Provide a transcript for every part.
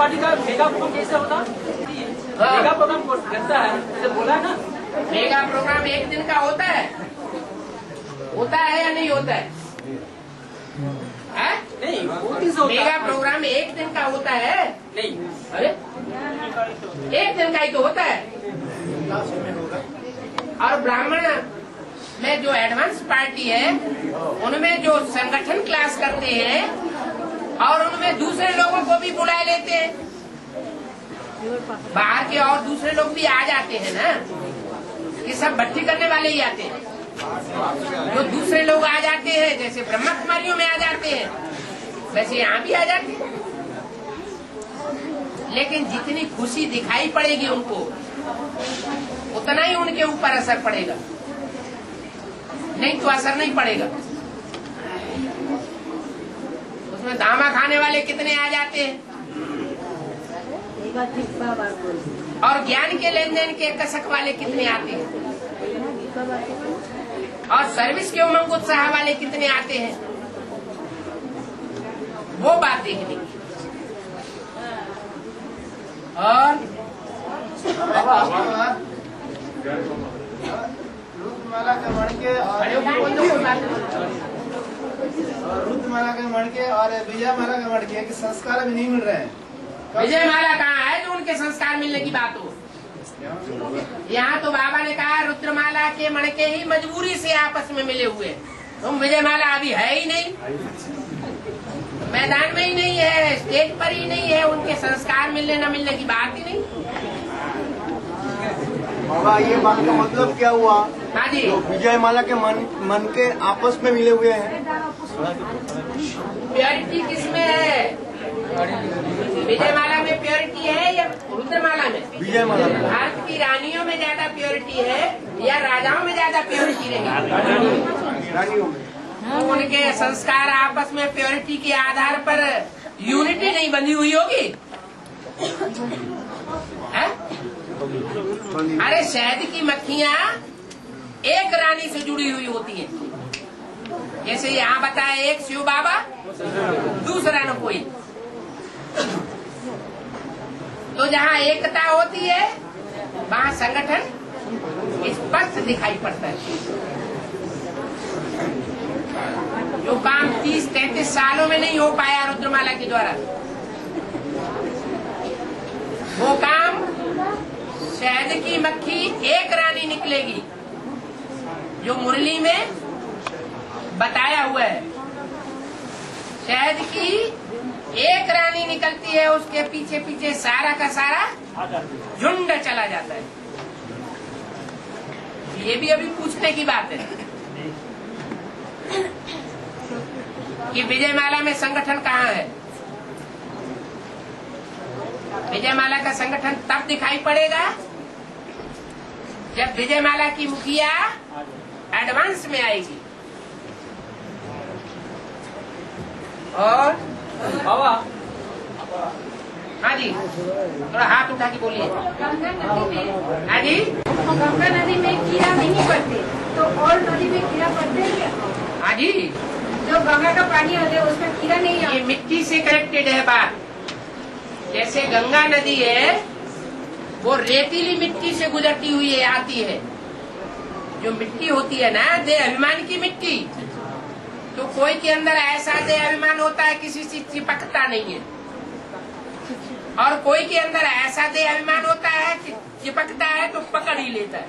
Party का mega programme कैसे होता? मेगा प्रोग्राम करता है, जैसे बोला है ना। मेगा प्रोग्राम एक दिन का होता है या नहीं होता है? नहीं, 2 दिन से होता है। मेगा प्रोग्राम एक दिन का होता है? नहीं, अरे एक दिन का ही तो होता है। और ब्राह्मण में जो एडवांस पार्टी है उनमें जो संगठन क्लास करते हैं और उनमें दूसरे लोगों को भी बुला लेते हैं, बाहर के और दूसरे लोग भी आ जाते हैं ना, कि सब भट्टी करने वाले ही आते हैं। जो दूसरे लोग आ जाते हैं जैसे ब्रह्मा कुमारियों में आ जाते हैं वैसे यहाँ भी आ जाते हैं, लेकिन जितनी खुशी दिखाई पड़ेगी उनको उतना ही उनके ऊपर असर पड़ेगा, नहीं तो असर नहीं पड़ेगा। उसमें दामा खाने वाले कितने आ जाते हैं और ज्ञान के लेन देन के कसक वाले कितने आते हैं और सर्विस के उमंग उत्साह वाले कितने आते हैं, वो बात देखनी। और रुद्रमाला के मणके और विजय माला के मणके के संस्कार भी नहीं मिल रहे हैं। विजय माला कहाँ है जो उनके संस्कार मिलने की बात हो? यहाँ तो बाबा ने कहा रुद्रमाला के मणके ही मजबूरी से आपस में मिले हुए, तुम विजय माला अभी है ही नहीं, मैदान में ही नहीं है, स्टेज पर ही नहीं है, उनके संस्कार मिलने न मिलने की बात ही नहीं। बाबा ये बात का मतलब क्या हुआ? हाँ जी, तो विजय माला के मन के आपस में मिले हुए हैं। प्योरिटी किसमें है? विजय माला में प्योरिटी है या रुद्रमाला में? विजय माला में। भारत की रानियों में ज्यादा प्योरिटी है या राजाओं में ज्यादा प्योरिटी रहेगी? रानियों में। तो उनके संस्कार आपस में प्योरिटी के आधार पर यूनिटी नहीं बंधी हुई होगी है? अरे शहद की मक्खियाँ एक रानी से जुड़ी हुई होती हैं, जैसे यहाँ बताया एक शिव बाबा दूसरा न कोई। तो जहाँ एकता होती है वहाँ संगठन स्पष्ट दिखाई पड़ता है। जो काम 30-33 सालों में नहीं हो पाया रुद्रमाला के द्वारा, वो काम शहद की मक्खी एक रानी निकलेगी जो मुरली में बताया हुआ है। शहद की एक रानी निकलती है, उसके पीछे पीछे सारा का सारा झुंड चला जाता है। ये भी अभी पूछने की बात है कि विजय माला में संगठन कहाँ है? विजय माला का संगठन तब दिखाई पड़ेगा जब विजय माला की मुखिया एडवांस में आएगी। और बाबा हाँ जी, थोड़ा हाथ उठा के बोलिए। हाँ जी, गंगा नदी में कीड़ा नहीं पड़ते तो और नदी में कीड़ा पड़ते हैं क्या? हाँ जी, जो गंगा का पानी होता है उसमें कीड़ा नहीं ये आता। मिट्टी से कनेक्टेड है बात। जैसे गंगा नदी है वो रेतीली मिट्टी से गुजरती हुई है, आती है। जो मिट्टी होती है ना, देह अभिमान की मिट्टी, तो कोई के अंदर ऐसा देह अभिमान होता है किसी से चिपकता नहीं है, और कोई के अंदर ऐसा देह अभिमान होता है कि चिपकता है तो पकड़ ही लेता है।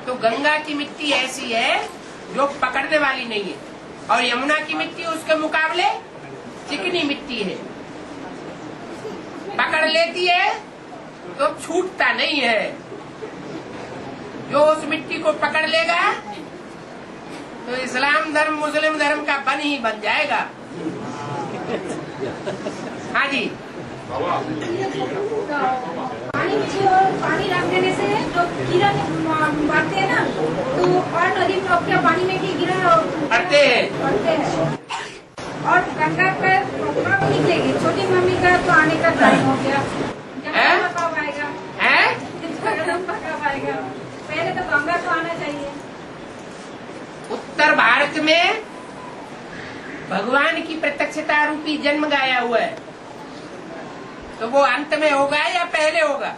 तो गंगा की मिट्टी ऐसी है जो पकड़ने वाली नहीं है, और यमुना की मिट्टी उसके मुकाबले चिकनी मिट्टी है, पकड़ लेती है तो छूटता नहीं है। जो उस मिट्टी को पकड़ लेगा तो इस्लाम धर्म मुस्लिम धर्म का बन ही बन जाएगा। हाँ जी, पानी रख देने से जो कीड़ा बढ़ते हैं ना, तो और नदी में क्या पानी में की कीड़ा पढ़ते हैं। और गंगा का कब निकलेगी? छोटी मम्मी का तो आने का टाइम हो गया, कब आएगा? कब आएगा? पहले तो गंगा तो आना चाहिए। उत्तर भारत में भगवान की प्रत्यक्षता रूपी जन्म गाया हुआ है। तो वो अंत में होगा या पहले होगा?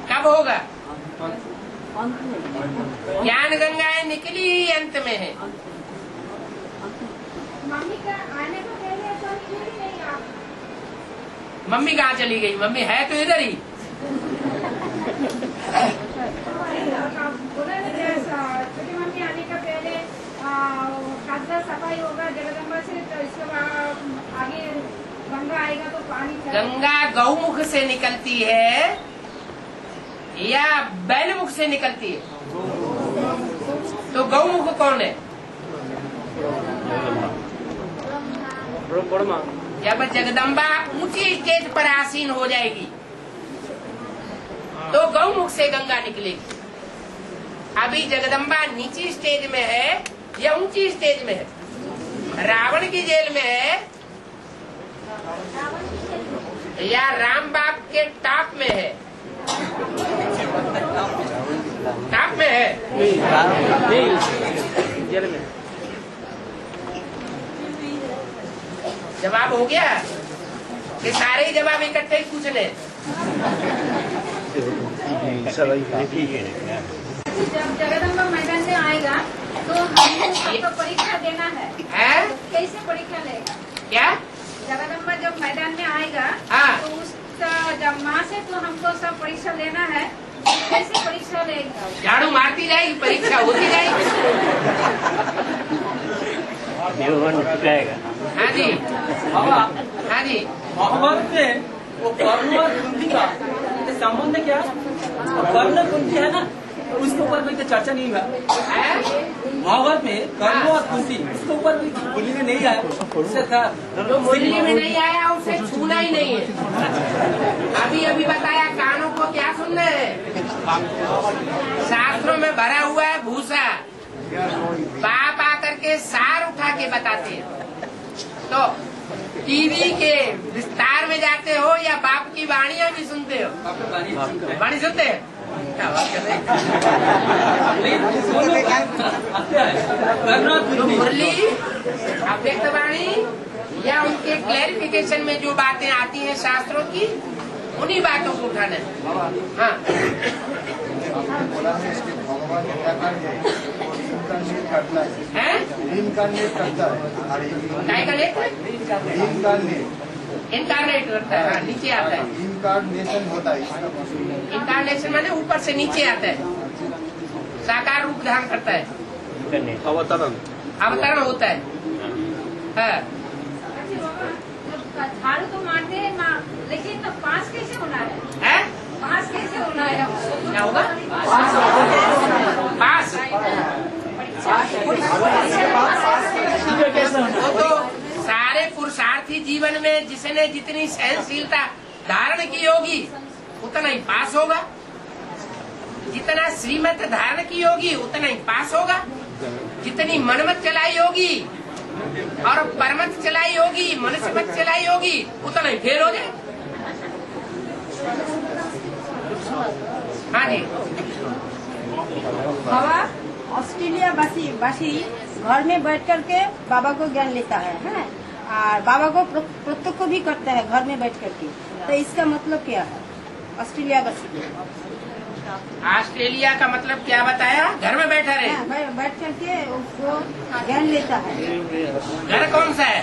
कब होगा? ज्ञान गंगाएं निकली ही अंत में है। मम्मी का आने को पहले तो निकली नहीं आप। मम्मी कहाँ चली गई? मम्मी है तो इधर ही। बोला ना जैसा छोटी मम्मी आने का पहले खासा सफाई होगा जगदम्बा से, तो इसके बाद आगे गंगा आएगा तो पानी गंगा गौमुख से निकलती है या बैलमुख से निकलती है? तो गौमुख कौन है? जब जगदम्बा ऊंची स्टेज पर आसीन हो जाएगी तो गौमुख से गंगा निकलेगी। अभी जगदम्बा नीची स्टेज में है या ऊंची स्टेज में है? रावण की जेल में है या राम बाप के टॉप में है? टॉप में है। जेल में। जवाब हो गया कि सारे ही जवाब इकट्ठे ही पूछने? जब जगदम्बा मैदान में आएगा तो हमको सबको परीक्षा देना है। कैसे परीक्षा लेगा? क्या? जगदम्बा जब मैदान में आएगा हाँ। तो उसका जब माँ से तो हमको सब परीक्षा लेना है, कैसे परीक्षा लेगा? झाड़ू मारती जाएगी, परीक्षा होती जाएगी। हाँ जी, हाँ जी। महाभारत में वो कर्ण और कुंती का संबंध क्या? कर्ण कुंती है ना, उसके ऊपर कोई चर्चा नहीं हुआ। महाभारत में कर्ण और कुंती, उसके ऊपर कोई मुरली में नहीं आया। उससे था जो मुरली में नहीं आया उसे छूना ही नहीं है। अभी अभी बताया कानों को क्या सुनना है? शास्त्रों में भरा हुआ है भूसा। बाप आकर के सार उठा के बताते हैं। तो टीवी के विस्तार में जाते हो या बाप की वाणियां भी सुनते हो? वाणी सुनते हैं? क्या बात कर रहे हैं? मुरली, अव्यक्त वाणी या उनके क्लैरिफिकेशन में जो बातें आती हैं शास्त्रों की, उन्हीं बातों को उठाना है। हाँ, इनकारनेट करता है। हाँ, नीचे आता है। इनकारनेशन होता है। इनकारनेशन माने ऊपर से नीचे आता है, साकार रूप धारण करता है, अवतरण होता है। हाँ। झाड़ू तो मारते हैं माँ, लेकिन तो पास कैसे होना है? पास कैसे होना है? क्या होगा? पास वो तो सारे पुरुषार्थी जीवन में जिसने जितनी सहनशीलता धारण की होगी उतना ही पास होगा। जितना श्रीमत धारण की होगी उतना ही पास होगा। जितनी मनमत चलाई होगी और परमत चलाई होगी, मनुष्यमत चलाई होगी, उतना ही फेल हो जाए। हाँ जी। बाबा ऑस्ट्रेलिया वासी घर में बैठ करके बाबा को ज्ञान लेता है और बाबा को प्रत्यक्ष भी करता है घर में बैठ करके। तो इसका मतलब क्या है? ऑस्ट्रेलिया वासी ऑस्ट्रेलिया का मतलब क्या बताया? घर में बैठा रहे, बैठ करके उसको ज्ञान लेता है। घर कौन सा है?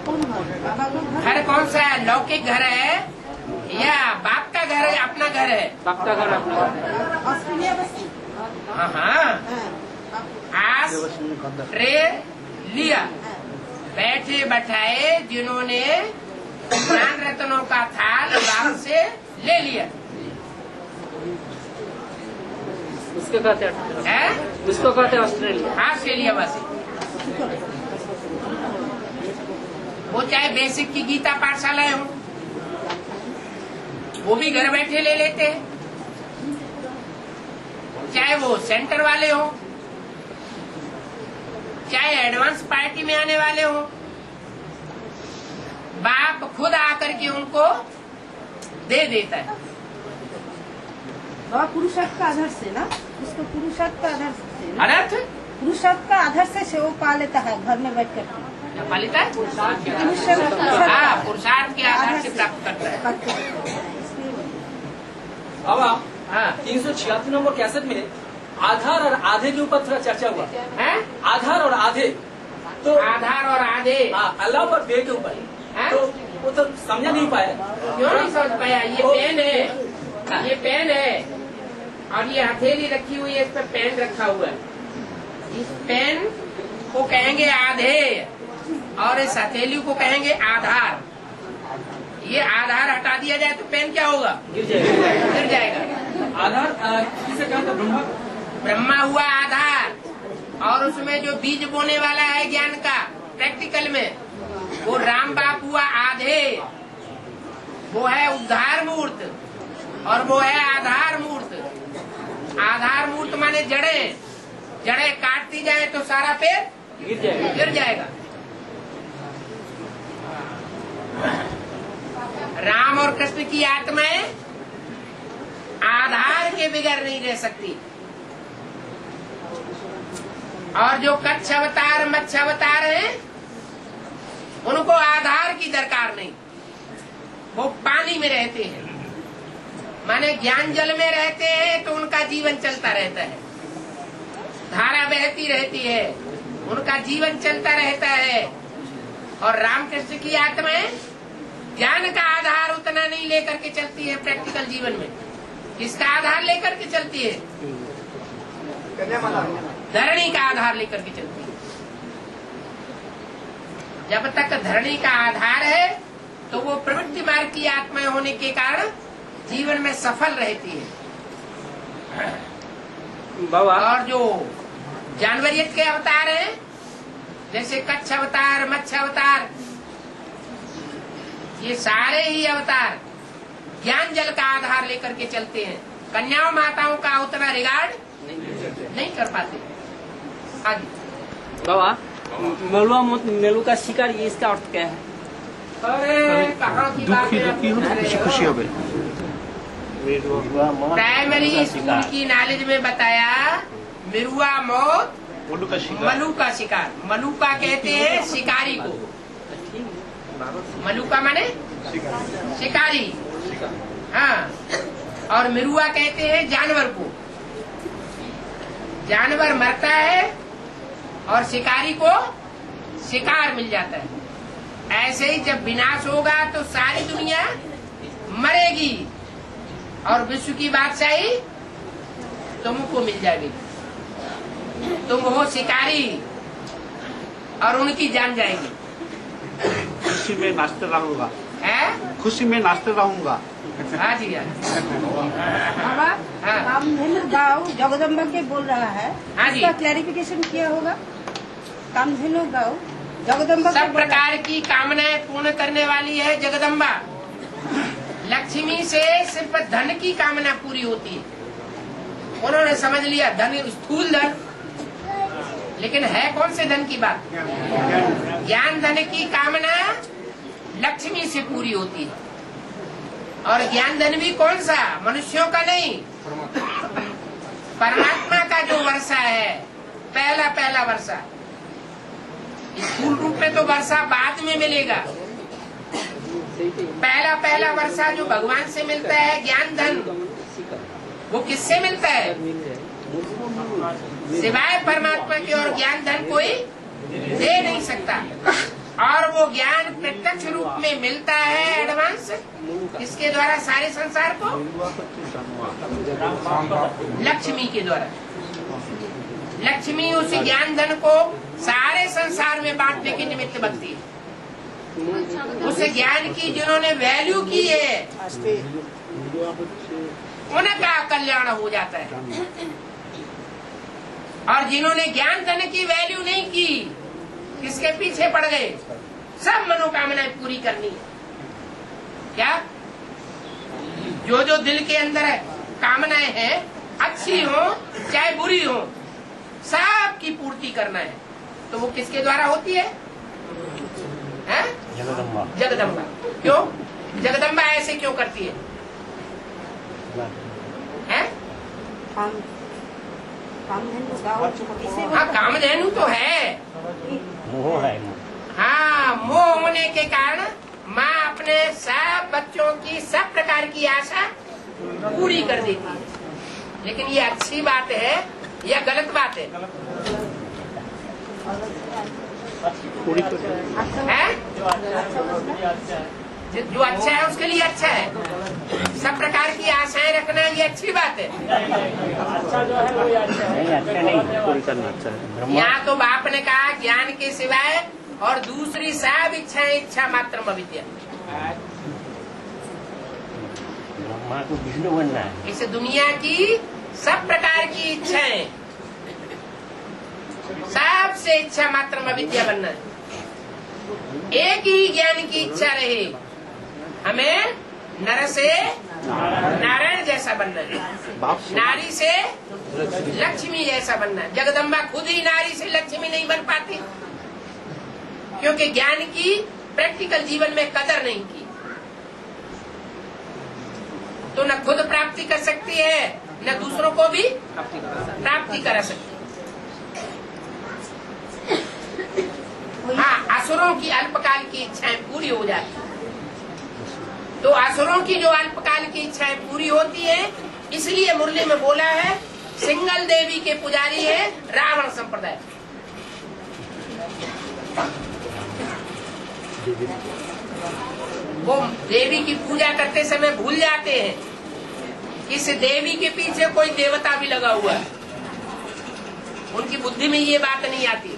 कौन घर? बाबा को घर कौन सा है? लौकिक घर है या बाप का घर है, अपना घर है? बाप का घर अपना। ऑस्ट्रेलिया वासी। हाँ, ऑस्ट्रेलिया बैठे बैठाए जिन्होंने ज्ञान रत्नों का थाल बाप से ले लिया उसको कहते है, उसको कहते हैं ऑस्ट्रेलिया। ऑस्ट्रेलिया वासी। वो चाहे बेसिक की गीता पाठशालाएं हो, वो भी घर बैठे ले लेते हैं, चाहे वो सेंटर वाले हो, चाहे एडवांस पार्टी में आने वाले हो, बाप खुद आकर के उनको दे देता है। बाबा पुरुषार्थ का आधार से ना, उसको पुरुषार्थ का आधार से ना? अर्थ पुरुषार्थ का आधार से वो पा लेता है घर में बैठ करके। फलिता है हाँ, पुरुषार्थ के आधार से प्राप्त करता है। बाबा हाँ 376 नंबर कैसेट में आधार और आधे के ऊपर थोड़ा चर्चा हुआ। है आधार और आधे तो आधार और आधे अल्लाह और बे के ऊपर हैं? तो वो तो समझा नहीं पाए। क्यों नहीं समझ पाया? ये पेन है, ये पेन है और ये हथेली रखी हुई है, इस पर पेन रखा हुआ है। इस पेन को कहेंगे आधे और इस हथेली को कहेंगे आधार। ये आधार हटा दिया जाए तो पेन क्या होगा? गिर जाएगा। गिर जाएगा। आधार किसे कहा था? ब्रह्मा। ब्रह्मा हुआ आधार और उसमें जो बीज बोने वाला है ज्ञान का प्रैक्टिकल में, वो राम बाप हुआ आधे, वो है उद्धार मूर्त और वो है आधार मूर्त। आधार मूर्त माने जड़ें, जड़ें काटती जाए तो सारा पेड़ गिर जाएगा। गिर जाएगा। राम और कृष्ण की आत्माएं आधार के बगैर नहीं रह सकती और जो कच्छ अवतार मत्स्य अवतार हैं उनको आधार की दरकार नहीं, वो पानी में रहते हैं, माने ज्ञान जल में रहते हैं तो उनका जीवन चलता रहता है, धारा बहती रहती है, उनका जीवन चलता रहता है। और रामकृष्ण की आत्माएं ज्ञान का आधार उतना नहीं लेकर के चलती है प्रैक्टिकल जीवन में। किसका आधार लेकर के चलती है? धरणी का आधार लेकर के चलती है। जब तक धरणी का आधार है तो वो प्रवृत्ति मार्ग की आत्माएं होने के कारण जीवन में सफल रहती है। बाबा और जो जानवरियत के अवतार हैं जैसे कच्छ अवतार मत्स्य अवतार, ये सारे ही अवतार ज्ञान जल का आधार लेकर के चलते हैं, कन्याओं माताओं का उतना रिगार्ड नहीं कर पाते। आगे बाबा मेलू का शिकार, ये इसका अर्थ क्या है? अरे कहाँ की बात है? खुशी हो गई। प्राइमरी स्कूल की नॉलेज में बताया मिरुआ मौत मलुका शिकार। मलुका कहते हैं शिकारी को, मलुका माने शिकारी, हाँ, और मिरुआ कहते हैं जानवर को। जानवर मरता है और शिकारी को शिकार मिल जाता है। ऐसे ही जब विनाश होगा तो सारी दुनिया मरेगी और विश्व की बादशाही तुमको मिल जाएगी। तुम हो शिकारी और उनकी जान जाएगी। खुशी में नाचते रहूंगा, है? खुशी में नाचते रहूंगा। हाँ जी हाँ। बाबा हाँ। कामधेनु गाँव जगदम्बा के बोल रहा है, हाँ जी। इसका क्लैरिफिकेशन किया होगा। कामधेनु गाँव जगदम्बा सब प्रकार की कामनाएं पूर्ण करने वाली है जगदम्बा। लक्ष्मी से सिर्फ धन की कामना पूरी होती है। उन्होंने समझ लिया धन स्थूल धन, लेकिन है कौन से धन की बात? ज्ञान धन की कामना लक्ष्मी से पूरी होती है। और ज्ञान धन भी कौन सा? मनुष्यों का नहीं, परमात्मा का जो वर्षा है, पहला पहला वर्षा। स्थूल रूप में तो वर्षा बाद में मिलेगा। पहला पहला वर्षा जो भगवान से मिलता है ज्ञान धन, वो किससे मिलता है? सिवाय परमात्मा के और ज्ञान धन कोई दे नहीं सकता। और वो ज्ञान प्रत्यक्ष रूप में मिलता है एडवांस, किसके द्वारा? सारे संसार को लक्ष्मी के द्वारा। लक्ष्मी उस ज्ञान धन को सारे संसार में बांटने के निमित्त बनती है। उस ज्ञान की जिन्होंने वैल्यू की है उनका कल्याण हो जाता है। और जिन्होंने ज्ञान धन की वैल्यू नहीं की, किसके पीछे पड़ गए? सब मनोकामनाएं पूरी करनी है। क्या? जो जो दिल के अंदर है कामनाएं हैं, अच्छी हो चाहे बुरी हो, सब की पूर्ति करना है। तो वो किसके द्वारा होती है? जगदम्बा। जगदम्बा। क्यों? जगदम्बा ऐसे क्यों करती है? कामधेनु गाँव इसे हाँ, कामधेनु तो है। वो है। हाँ, मोह होने के कारण माँ अपने सब बच्चों की सब प्रकार की आशा पूरी कर देती है। लेकिन ये अच्छी बात है या गलत बात है? जो अच्छा है उसके लिए अच्छा है। सब प्रकार की आशाएं रखना ये अच्छी बात है। यहाँ तो बाप ने कहा ज्ञान के सिवाय और दूसरी सब इच्छाएं इच्छा मात्र अविद्या। ब्रह्मा को विष्णु बनना है। इस दुनिया की सब प्रकार की इच्छाएं, सबसे इच्छा मात्र अविद्या बनना है। एक ही ज्ञान की इच्छा रहे, हमें नर से नारायण जैसा बनना है, नारी से लक्ष्मी जैसा बनना है। जगदम्बा खुद ही नारी से लक्ष्मी नहीं बन पाती, क्योंकि ज्ञान की प्रैक्टिकल जीवन में कदर नहीं की। तो न खुद प्राप्ति कर सकती है, न दूसरों को भी प्राप्ति करा सकती है। हाँ, असुरों की अल्पकाल की इच्छाएं पूरी हो जाती, तो असुरों की जो अल्पकाल की इच्छाएं पूरी होती है, इसलिए मुरली में बोला है सिंगल देवी के पुजारी है रावण संप्रदाय। वो देवी की पूजा करते समय भूल जाते हैं इस देवी के पीछे कोई देवता भी लगा हुआ है। उनकी बुद्धि में ये बात नहीं आती।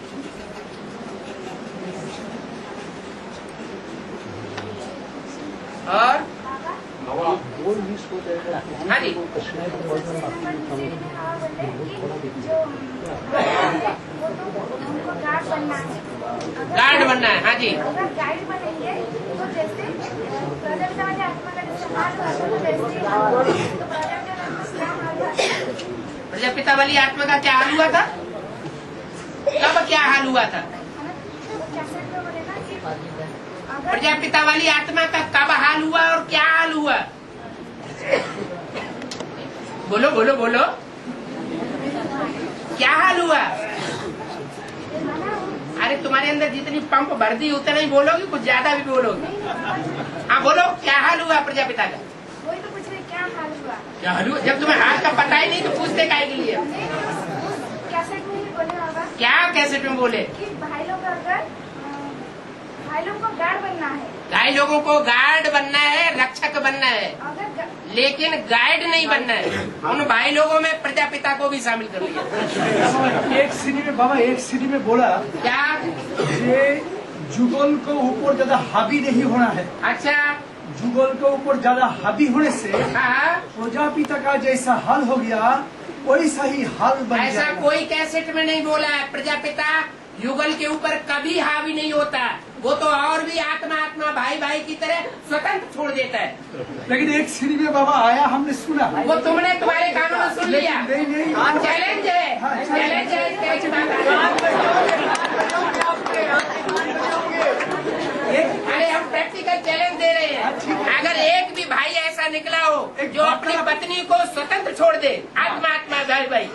और हाँ जी, गार्ड बनना है। हाँ जी, गाइड बनेंगे तो जैसे प्रजापिता वाली आत्मा का जैसे हाल हुआ था, तो प्रजापिता वाली आत्मा का क्या हाल हुआ था? कब क्या हाल हुआ था? प्रजापिता वाली आत्मा का कब हाल हुआ और क्या हाल हुआ? बोलो बोलो बोलो, क्या हाल हुआ? अरे तुम्हारे अंदर जितनी पंप भर दी उतना ही बोलोगी, कुछ ज्यादा भी बोलोगी। हाँ बोलो, क्या हाल हुआ प्रजापिता का? वही तो पूछ रहे क्या हाल हुआ। क्या हाल हुआ? जब तुम्हें हाल का पता ही नहीं तो पूछते काहे के लिए? कैसेट में ही बोले होगा। क्या कैसेट में बोले? कि भाई लोग अगर भाई लोगों को गार्ड बनना है, भाई लोगों को गार्ड बनना है, रक्षक बनना है, अगर लेकिन गाइड नहीं बनना है। उन भाई लोगों में प्रजापिता को भी शामिल कर लिया। एक सीढ़ी में बाबा, एक सीढ़ी में बोला क्या ये जुगल को ऊपर ज्यादा हावी नहीं होना है। अच्छा, जुगल के ऊपर ज्यादा हावी होने से हाँ, प्रजापिता का जैसा हाल हो गया वैसा ही हाल बन ऐसा जाएगा। कोई कैसेट में नहीं बोला है। प्रजापिता युगल के ऊपर कभी हावी नहीं होता। वो तो और भी आत्मा आत्मा भाई भाई की तरह स्वतंत्र छोड़ देता है। लेकिन एक सीढ़ी में बाबा आया, हमने सुना। वो तुमने तुम्हारे कानों में सुन लिया। नहीं चैलेंज है, चैलेंज है, अरे हम प्रैक्टिकल चैलेंज दे रहे हैं। अगर एक भी भाई ऐसा निकला हो जो अपनी पत्नी को स्वतंत्र छोड़ दे, आत्मा आत्मा भाई भाई,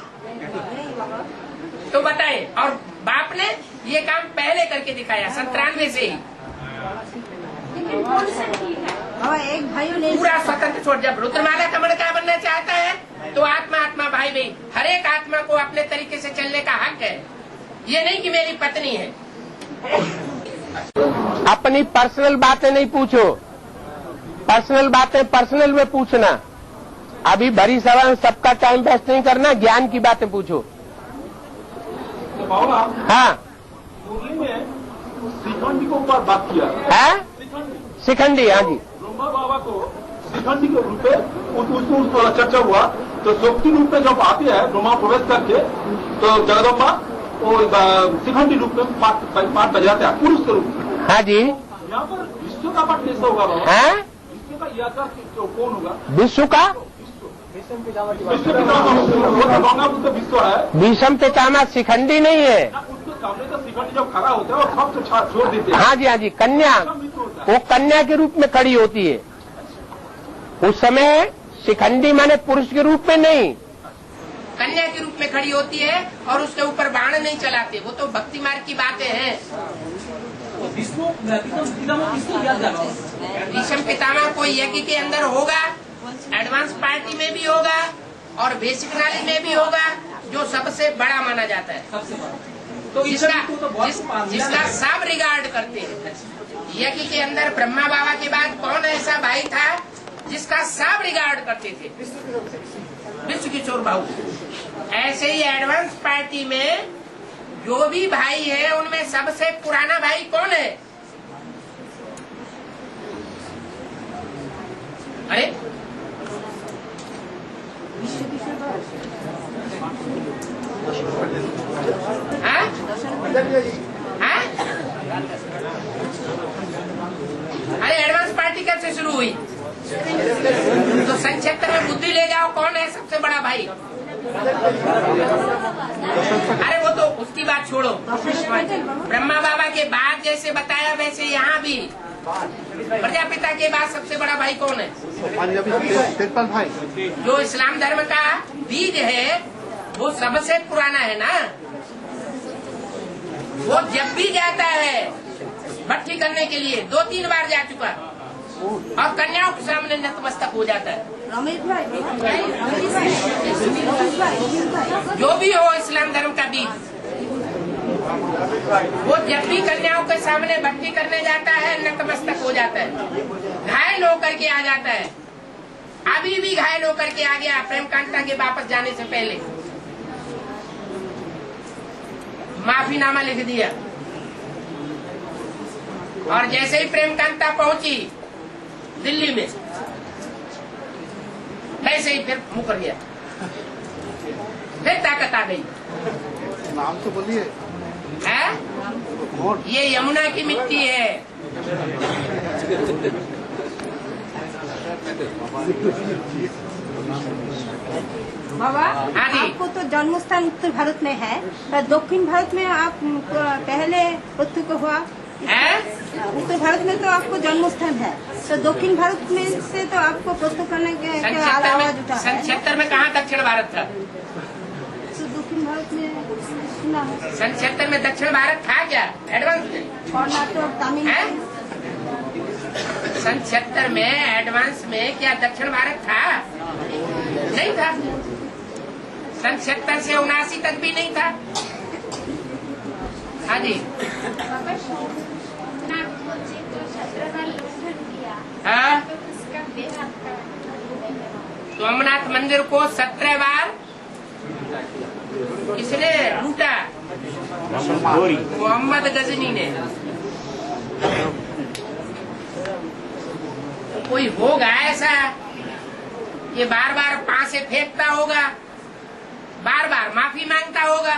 तो बताएं। और बाप ने ये काम पहले करके दिखाया 97 से ही। लेकिन कौन सा ठीक है? और एक भाइयों ने पूरा स्वतंत्र छोड़। जब रुद्रमाला का मन क्या बनना चाहता है तो आत्मा आत्मा भाई भाई, हर एक आत्मा को अपने तरीके से चलने का हक है। ये नहीं कि मेरी पत्नी है। अपनी पर्सनल बातें नहीं पूछो, पर्सनल बातें पर्सनल में पूछना। अभी भरी सभा में सबका टाइम वेस्ट नहीं करना, ज्ञान की बातें पूछो। हाँ, मुरली में शिखंडी के ऊपर बात किया है शिखंडी। हाँ जी, ब्रह्मा बाबा को शिखंडी के रूप में उसको चर्चा हुआ। तो शक्ति रूप में जब आती है ब्रह्मा प्रवेश करके, तो जगदम्बा वो शिखंडी रूप में पाठ बजाते हैं पुरुष के रूप में। हाँ जी। यहाँ पर विश्व का पाठ कैसा होगा बाबा? है विश्व का यात्रा कौन होगा? विश्व का विश्व गंगा बुद्ध विश्व है। भीषम पितामह शिखंडी नहीं है। उसके सामने तो शिखंडी जब खड़ा होता है वो सबसे छोड़ देते हैं। हाँ जी, हाँ जी, कन्या, वो कन्या के रूप में खड़ी होती है। उस समय शिखंडी माने पुरुष के रूप में नहीं, कन्या के रूप में खड़ी होती है और उसके ऊपर बाण नहीं चलाते। वो तो भक्ति मार्ग की बातें हैं। विष्णु पितामह विष्णु याद जाता भीष्म पितामह को यज्ञ के अंदर होगा, एडवांस पार्टी में भी होगा और बेसिक नॉलेज में भी होगा, जो सबसे बड़ा माना जाता है, सबसे बड़ा। तो जिसका सब रिगार्ड करते हैं। यज्ञ के अंदर ब्रह्मा बाबा के बाद कौन ऐसा भाई था जिसका सब रिगार्ड करते थे? विश्व किशोर बाबू। ऐसे ही एडवांस पार्टी में जो भी भाई है उनमें सबसे पुराना भाई कौन है? अरे हाँ? हाँ? अरे एडवांस पार्टी कैसे शुरू हुई? तो संक्षिप्त में बुद्धि ले जाओ, कौन है सबसे बड़ा भाई? अरे वो तो उसकी बात छोड़ो। ब्रह्मा बाबा के बाद जैसे बताया वैसे यहाँ भी प्रजापिता के बाद सबसे बड़ा भाई कौन है? भाई जो इस्लाम धर्म का बीज है वो सबसे पुराना है ना। वो जब भी जाता है भट्टी करने के लिए 2-3 बार जा चुका और कन्याओं के सामने नतमस्तक हो जाता है। जो भी हो इस्लाम धर्म का बीज, वो जब भी कन्याओं के सामने भक्ति करने जाता है नतमस्तक हो जाता है, घायल होकर के आ जाता है। अभी भी घायल होकर के आ गया प्रेम कांता के वापस जाने से पहले, माफीनामा लिख दिया और जैसे ही प्रेम कांता पहुंची दिल्ली में वैसे ही फिर मुकर गया, फिर ताकत आ गई। नाम तो बोलिए। है? ये यमुना की मिट्टी है। बाबा, हाँ जी। आपको तो जन्म स्थान उत्तर भारत में है, तो दक्षिण भारत में आप पहले प्रत्यक्ष हुआ है? उत्तर भारत में तो आपको जन्म स्थान है, तो दक्षिण भारत में से तो आपको प्रत्यक्ष करने के आवाज उठा है। 77 में कहाँ दक्षिण भारत था? तो दक्षिण भारत में सुना है। 77 में दक्षिण भारत था क्या एडवांस में? कर्नाटक तमिल है? 77 में एडवांस में क्या दक्षिण भारत था? नहीं था। 77 से 79 तक भी नहीं था। हाँ जी। हाँ? सोमनाथ मंदिर को 17 बार किसने लूटा? मोहम्मद गजनी ने। कोई होगा ऐसा ये बार बार पांसे फेंकता होगा, बार बार माफी मांगता होगा?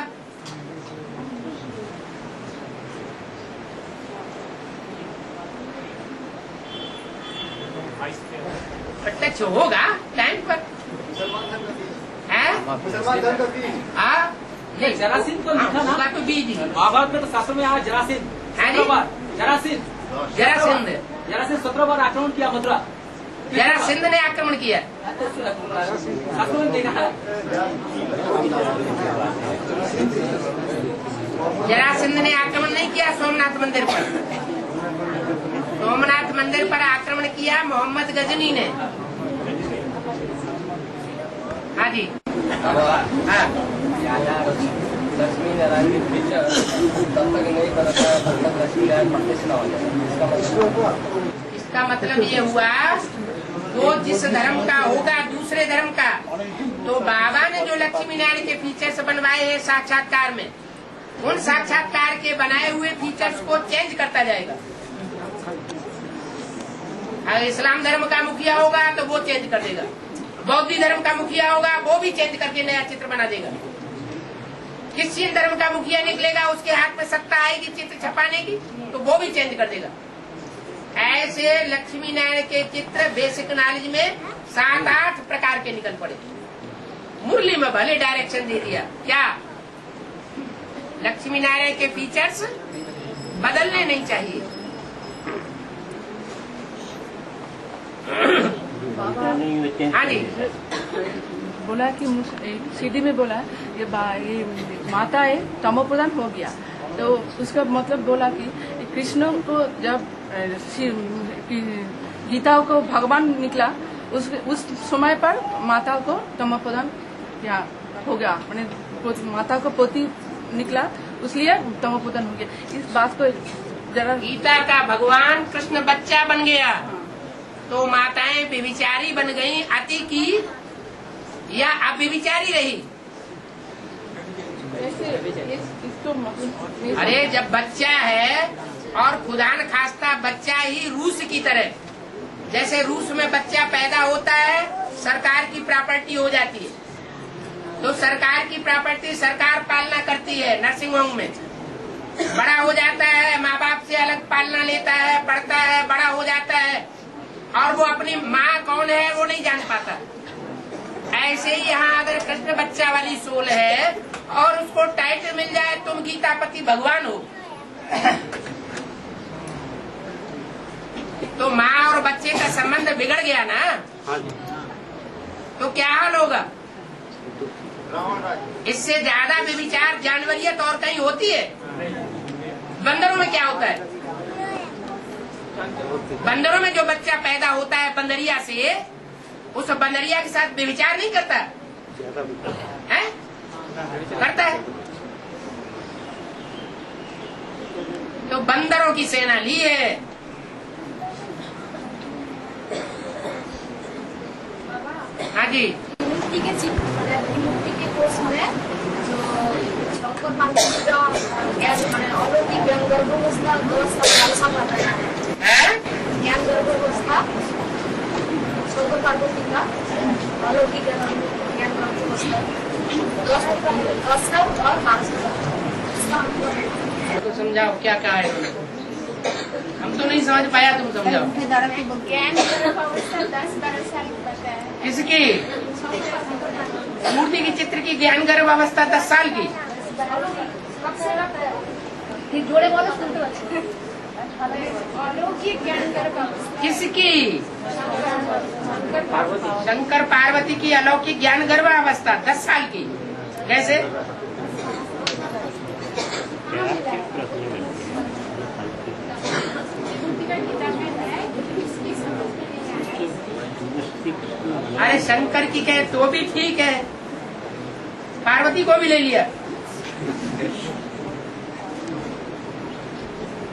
प्रत्यक्ष होगा टाइम पर है? ये जरासीन को लिखा ना, होगा तो बीज ही। महाभारत में तो शास्त्र में यहाँ जरासीन है 17 बार, जरासीन जरासिंध 17 बार आक्रमण किया मथुरा। जरासिंध ने आक्रमण किया। शास्त्रों में देखा है। जरासिंध ने आक्रमण नहीं किया सोमनाथ मंदिर पर। सोमनाथ मंदिर पर आक्रमण किया मोहम्मद गजनी ने। हाँ जी। हाँ। लक्ष्मी नारायण के फीचर तब तक नहीं बनता तब तक लक्ष्मी नारायण पक्के से ना हो जाए। इसका मतलब ये हुआ वो जिस धर्म का होगा दूसरे धर्म का, तो बाबा ने जो लक्ष्मी नारायण के फीचर्स बनवाए हैं साक्षात्कार में, उन साक्षात्कार के बनाए हुए फीचर्स को चेंज करता जाएगा। अगर इस्लाम धर्म का मुखिया होगा तो वो चेंज कर देगा, बौद्ध धर्म का मुखिया होगा वो भी चेंज करके नया चित्र बना देगा, क्रिश्चियन धर्म का मुखिया निकलेगा उसके हाथ में सत्ता आएगी चित्र छपाने की तो वो भी चेंज कर देगा। ऐसे लक्ष्मी नारायण के चित्र बेसिक नॉलेज में 7-8 प्रकार के निकल पड़े। मुरली में भले डायरेक्शन दे दिया, क्या लक्ष्मी नारायण के फीचर्स बदलने नहीं चाहिए। हाँ जी। बोला कि सीडी में बोला ये माता है तमो प्रधान हो गया, तो उसका मतलब बोला कि कृष्ण को जब गीता को भगवान निकला उस समय पर माता को तमोप्रधान या हो गया, मैंने माता को पोती निकला इसलिए तमोप्रधान हो गया। इस बात को जरा गीता का भगवान कृष्ण बच्चा बन गया तो माताएं व्यभिचारी बन गई, अति की या अव्यभिचारी रही। अरे जब बच्चा है और खुदा न खास्ता बच्चा ही रूस की तरह, जैसे रूस में बच्चा पैदा होता है सरकार की प्रॉपर्टी हो जाती है, तो सरकार की प्रॉपर्टी सरकार पालना करती है। नर्सिंग होम में बड़ा हो जाता है, माँ बाप से अलग पालना लेता है, पढ़ता है, बड़ा हो जाता है और वो अपनी माँ कौन है वो नहीं जान पाता। ऐसे ही यहाँ अगर कृष्ण बच्चा वाली सोल है और उसको टाइटल मिल जाए तुम गीतापति भगवान हो, तो माँ और बच्चे का संबंध बिगड़ गया ना, तो क्या हाल होगा। इससे ज्यादा व्यभिचार जानवरियत और कहीं होती है। बंदरों में क्या होता है, बंदरों में जो बच्चा पैदा होता है बंदरिया से, उस बंदरिया के साथ व्यभिचार नहीं करता है, करता है। तो बंदरों की सेना ली है। हाँ जी, मूर्ति के चित्र, मूर्ति के कोर्स में जो शंकर पार्वती का अलौकिक ज्ञान गर्भ व्यवस्था ज्ञान गर्भ व्यवस्था शंकर पार्वती का अलौकिक ज्ञान गर्भ व्यवस्था और तो समझाओ क्या कहा है, हम तो नहीं समझ पाया, तुम समझाओ। ज्ञान गर्भ अवस्था 10-12 साल की बताया। किसकी मूर्ति की चित्र की ज्ञान गर्भ अवस्था 10 साल की? जोड़े बोलो अलौकिक ज्ञान गर्भ अवस्था किसकी? शंकर पार्वती की अलौकिक ज्ञान गर्भ अवस्था 10 साल की। कैसे? अरे शंकर की कहे तो भी ठीक है, पार्वती को भी ले लिया।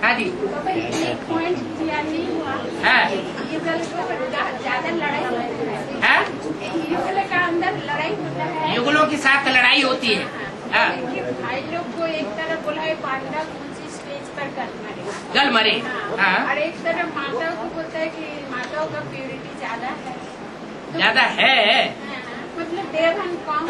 हाँ जी, एक पॉइंट क्लियर नहीं हुआ। हाँ, ज्यादा लड़ाई होता है, युगल का अंदर लड़ाई होता है, युगलों के साथ लड़ाई होती है। हाँ, भाई लोग को एक तरफ बोला है पांडव ऊंची स्टेज पर गल मरे। हाँ, और एक तरफ माताओं को बोलता है कि माताओं का प्योरिटी ज्यादा है, ज्यादा है, मतलब देवहन कम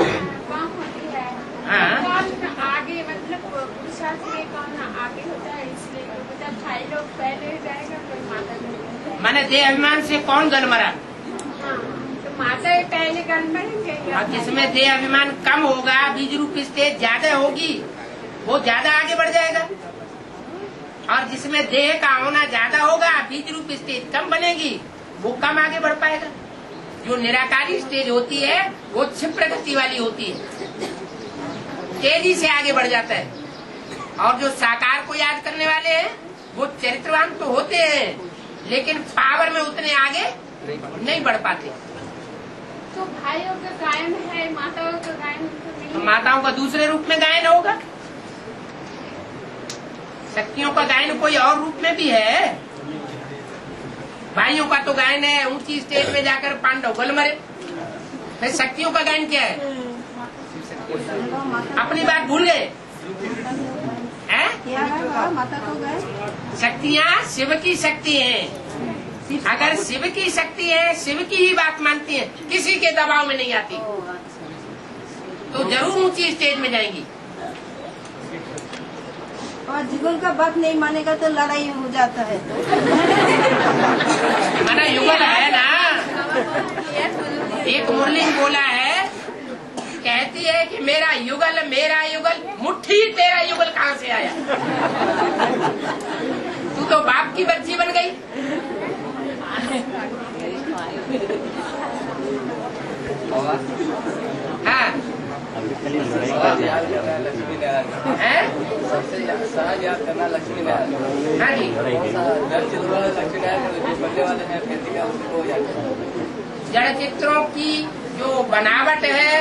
होती है। हाँ, कौन आगे मतलब पुरुषार्थ में कौन आगे होता है, इसलिए मतलब भाई लोग पहले जाएगा कोई माता। माने देह अभिमान से कौन गल मरा? हाँ, तो माता पहले गल मरेंगे। और जिसमें देह अभिमान कम होगा, बीज रूप स्टेज ज्यादा होगी, वो ज्यादा आगे बढ़ जाएगा। और जिसमें देह का होना ज्यादा होगा, बीज रूप स्टेज कम बनेगी, वो कम आगे बढ़ पाएगा। जो निराकारी स्टेज होती है वो क्षिप्र गति वाली होती है, तेजी से आगे बढ़ जाता है। और जो साकार को याद करने वाले हैं वो चरित्रवान तो होते हैं, लेकिन पावर में उतने आगे नहीं बढ़ पाते। तो भाइयों का गायन है, माताओं का गायन तो माताओं का दूसरे रूप में गायन होगा, शक्तियों का गायन कोई और रूप में भी है। भाइयों का तो गायन है ऊंची स्टेज में जाकर पांडव गल मरे। फिर शक्तियों का गायन क्या है? अपनी बात भूल गए हैं? माता को गए, शक्तियाँ शिव की शक्ति हैं। अगर शिव की शक्ति है, शिव की ही बात मानती है, किसी के दबाव में नहीं आती, तो जरूर ऊंची स्टेज में जाएंगी। और जीवन का बात नहीं मानेगा तो लड़ाई हो जाता है। माना युगल है ना, एक मुरली बोला है, कहती है कि मेरा युगल मुट्ठी तेरा युगल कहाँ से आया? तू तो बाप की बच्ची बन गई। हाँ, सबसे याद करना लक्ष्मी नारायण है। सबसे सहज याद करना लक्ष्मी नारायण। हाँ जी, जड़ चित्र वाले लक्ष्मी नारायण जो बनने वाले हैं खेती का उसको याद करना। जड़ चित्रों की जो बनावट है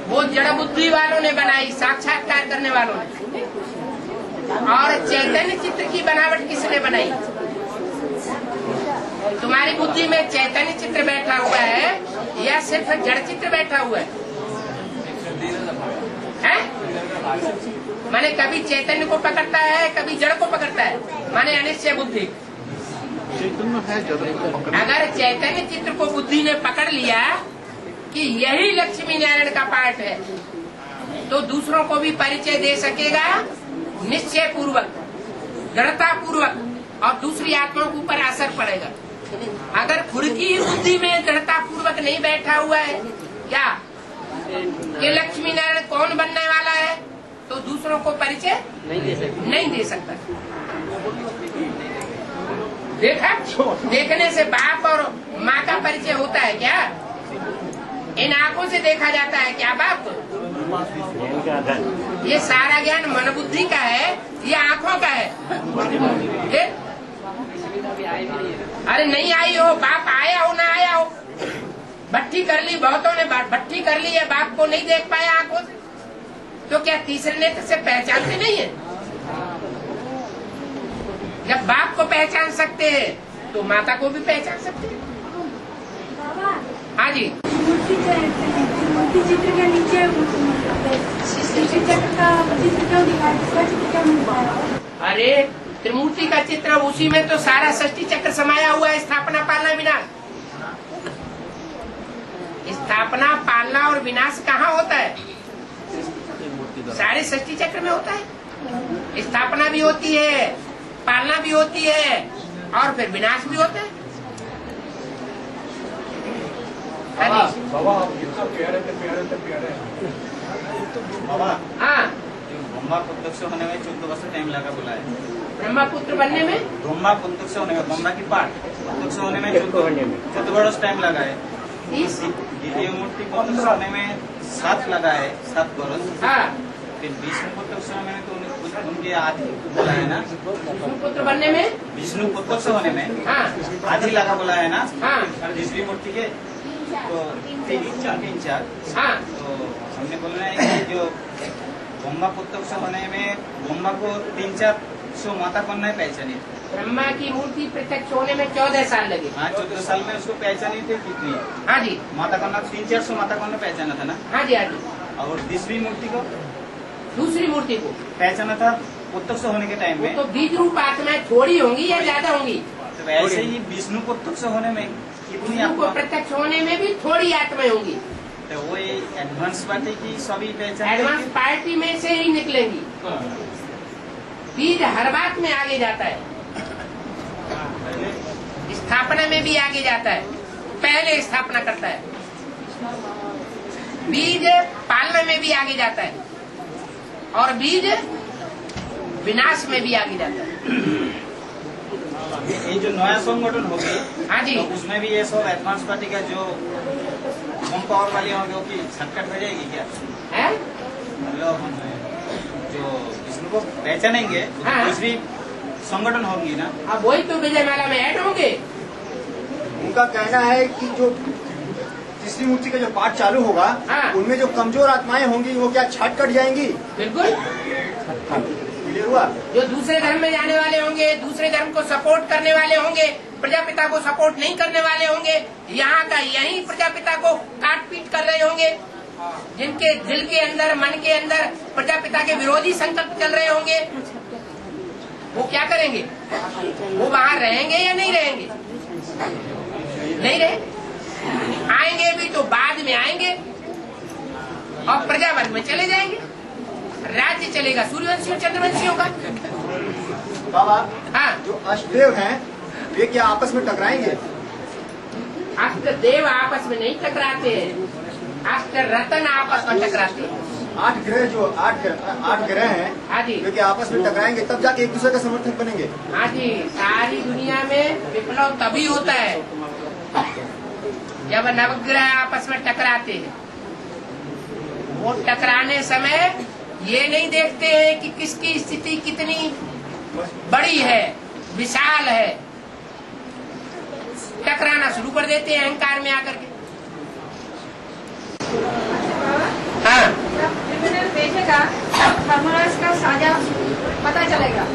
वो जड़ बुद्धि वालों ने बनाई, साक्षात्कार करने वालों ने। और चैतन्य चित्र की बनावट किसने बनाई? तुम्हारी बुद्धि में चैतन्य चित्र बैठा हुआ है या सिर्फ जड़ चित्र बैठा हुआ है? माने कभी चैतन्य को पकड़ता है, कभी जड़ को पकड़ता है, माने अनिश्चय बुद्धि। अगर चैतन्य चित्र को बुद्धि ने पकड़ लिया कि यही लक्ष्मी नारायण का पाठ है, तो दूसरों को भी परिचय दे सकेगा निश्चय पूर्वक, दृढ़ता पूर्वक, और दूसरी आत्माओं के ऊपर असर पड़ेगा। अगर खुद की बुद्धि में दृढ़ता पूर्वक नहीं बैठा हुआ है क्या कि लक्ष्मी नारायण कौन बनने वाला है, तो दूसरों को परिचय नहीं दे सकता। देखा, देखने से बाप और माँ का परिचय होता है क्या? इन आंखों से देखा जाता है क्या बाप? ये सारा ज्ञान मन बुद्धि का है, ये आंखों का है। अरे नहीं आई हो, बाप आया हो ना आया हो, भट्टी कर ली, बहुतों ने भट्टी कर ली है, बाप को नहीं देख पाया आंखों से, तो क्या तीसरे नेत्र से पहचानते नहीं है? जब बाप को पहचान सकते हैं तो माता को भी पहचान सकते हैं। हाँ जी, मूर्ति चित्र के नीचे चक्र का चित्र क्यों दिखाया, इसका चित्र क्या मिलता है? अरे त्रिमूर्ति का चित्र, उसी में तो सारा षष्ठी चक्र समाया हुआ है, स्थापना पालना विनाश। स्थापना पालना और विनाश कहाँ होता है? सारे षष्ठी चक्र में होता है। स्थापना भी होती है, पालना भी होती है, और फिर विनाश भी होता है। बाबा आप कितना प्यारे थे। बाबा हाँ, ब्रह्मा पुत्र होने में 14 वर्ष टाइम लगा बोला है। ब्रह्मा पुत्र बनने में, ब्रह्मा पुत्र होने में, ब्रह्मा की पाठ पुत्र होने में 14 वर्ष टाइम लगा है। द्वितीय मूर्ति पुत्र होने में 7 लगा है, 7 वर्ष। हाँ, फिर विष्णु पुत्र होने में तो उनके आधी बोला है ना। विष्णु पुत्र बनने में, विष्णु पुत्र होने में हाँ आधी लगा बोला है ना। हाँ, तीसरी मूर्ति के तो 3-4। हाँ, तो हमने बोलना है कि जो ब्रह्मा पुत्र होने में ब्रह्मा को 3-4 माता को नहीं पहचानी। ब्रह्मा की मूर्ति प्रत्यक्ष होने में 14 साल लगे। हाँ, 14 साल में उसको पहचानी थी कितनी? हाँ जी, माता को ना 300-400 माता को पहचाना था ना। हाँ जी, हाँ जी। और तीसरी मूर्ति को, दूसरी मूर्ति को पहचाना था पुत्र होने के टाइम में। तो बीज रूप आत्माएं थोड़ी होंगी या ज्यादा होंगी? तो वैसे ही विष्णु पुत्र होने में कितनी विष्णु को आत्मा? प्रत्यक्ष होने में भी थोड़ी आत्माएं होंगी। तो वो एडवांस पार्टी की सभी पहचान। एडवांस पार्टी में से ही निकलेंगी। बीज हर बात में आगे जाता है, स्थापना में भी आगे जाता है, पहले स्थापना करता है। बीज पालना में भी आगे जाता है, और बीज विनाश में भी आगे जाता है। ये जो नया संगठन होगी, हाँ जी, तो उसमें भी ये सब एडवांस पार्टी का जो कम पावर वाली होंगे, वो की शॉर्टकट हो जाएगी क्या? है मतलब हम जो विष्णु को पहचानेंगे, हाँ। दूसरी संगठन होंगी ना। अब वही तो विजय माला में ऐड होंगे। उनका कहना है कि जो तीसरी मूर्ति का जो पाठ चालू होगा, हाँ। उनमें जो कमजोर आत्माएं होंगी वो क्या छट कट जाएंगी? बिल्कुल, क्लियर हुआ? जो दूसरे धर्म में जाने वाले होंगे, दूसरे धर्म को सपोर्ट करने वाले होंगे, प्रजापिता को सपोर्ट नहीं करने वाले होंगे, यहाँ का यही प्रजापिता को काट पीट कर रहे होंगे, जिनके दिल के अंदर, मन के अंदर प्रजापिता के विरोधी संकल्प चल रहे होंगे, वो क्या करेंगे? वो वहाँ रहेंगे या नहीं रहेंगे? नहीं रहे। आएंगे भी तो बाद में आएंगे और प्रजावर्ग में चले जाएंगे। राज्य चलेगा सूर्यवंशियों चंद्रवंशियों का। बाबा, हाँ, जो अष्टदेव हैं वे क्या आपस में टकराएंगे? अष्ट देव आपस में नहीं टकराते हैं, अष्ट रतन आपस में टकराते हैं। 8 ग्रह जो 8 ग्रह हैं, हाँ जी, वे क्या आपस में टकराएंगे तब जाके एक दूसरे का समर्थक बनेंगे? हाँ जी। सारी दुनिया में विप्लव तभी होता है जब नवग्रह आपस में टकराते हैं। वो टकराने समय ये नहीं देखते हैं कि किसकी स्थिति कितनी बड़ी है, विशाल है, टकराना शुरू कर देते हैं अहंकार में आकर के। हाँ, क्रिमिनल देखेगा धर्मराज का साजा पता चलेगा।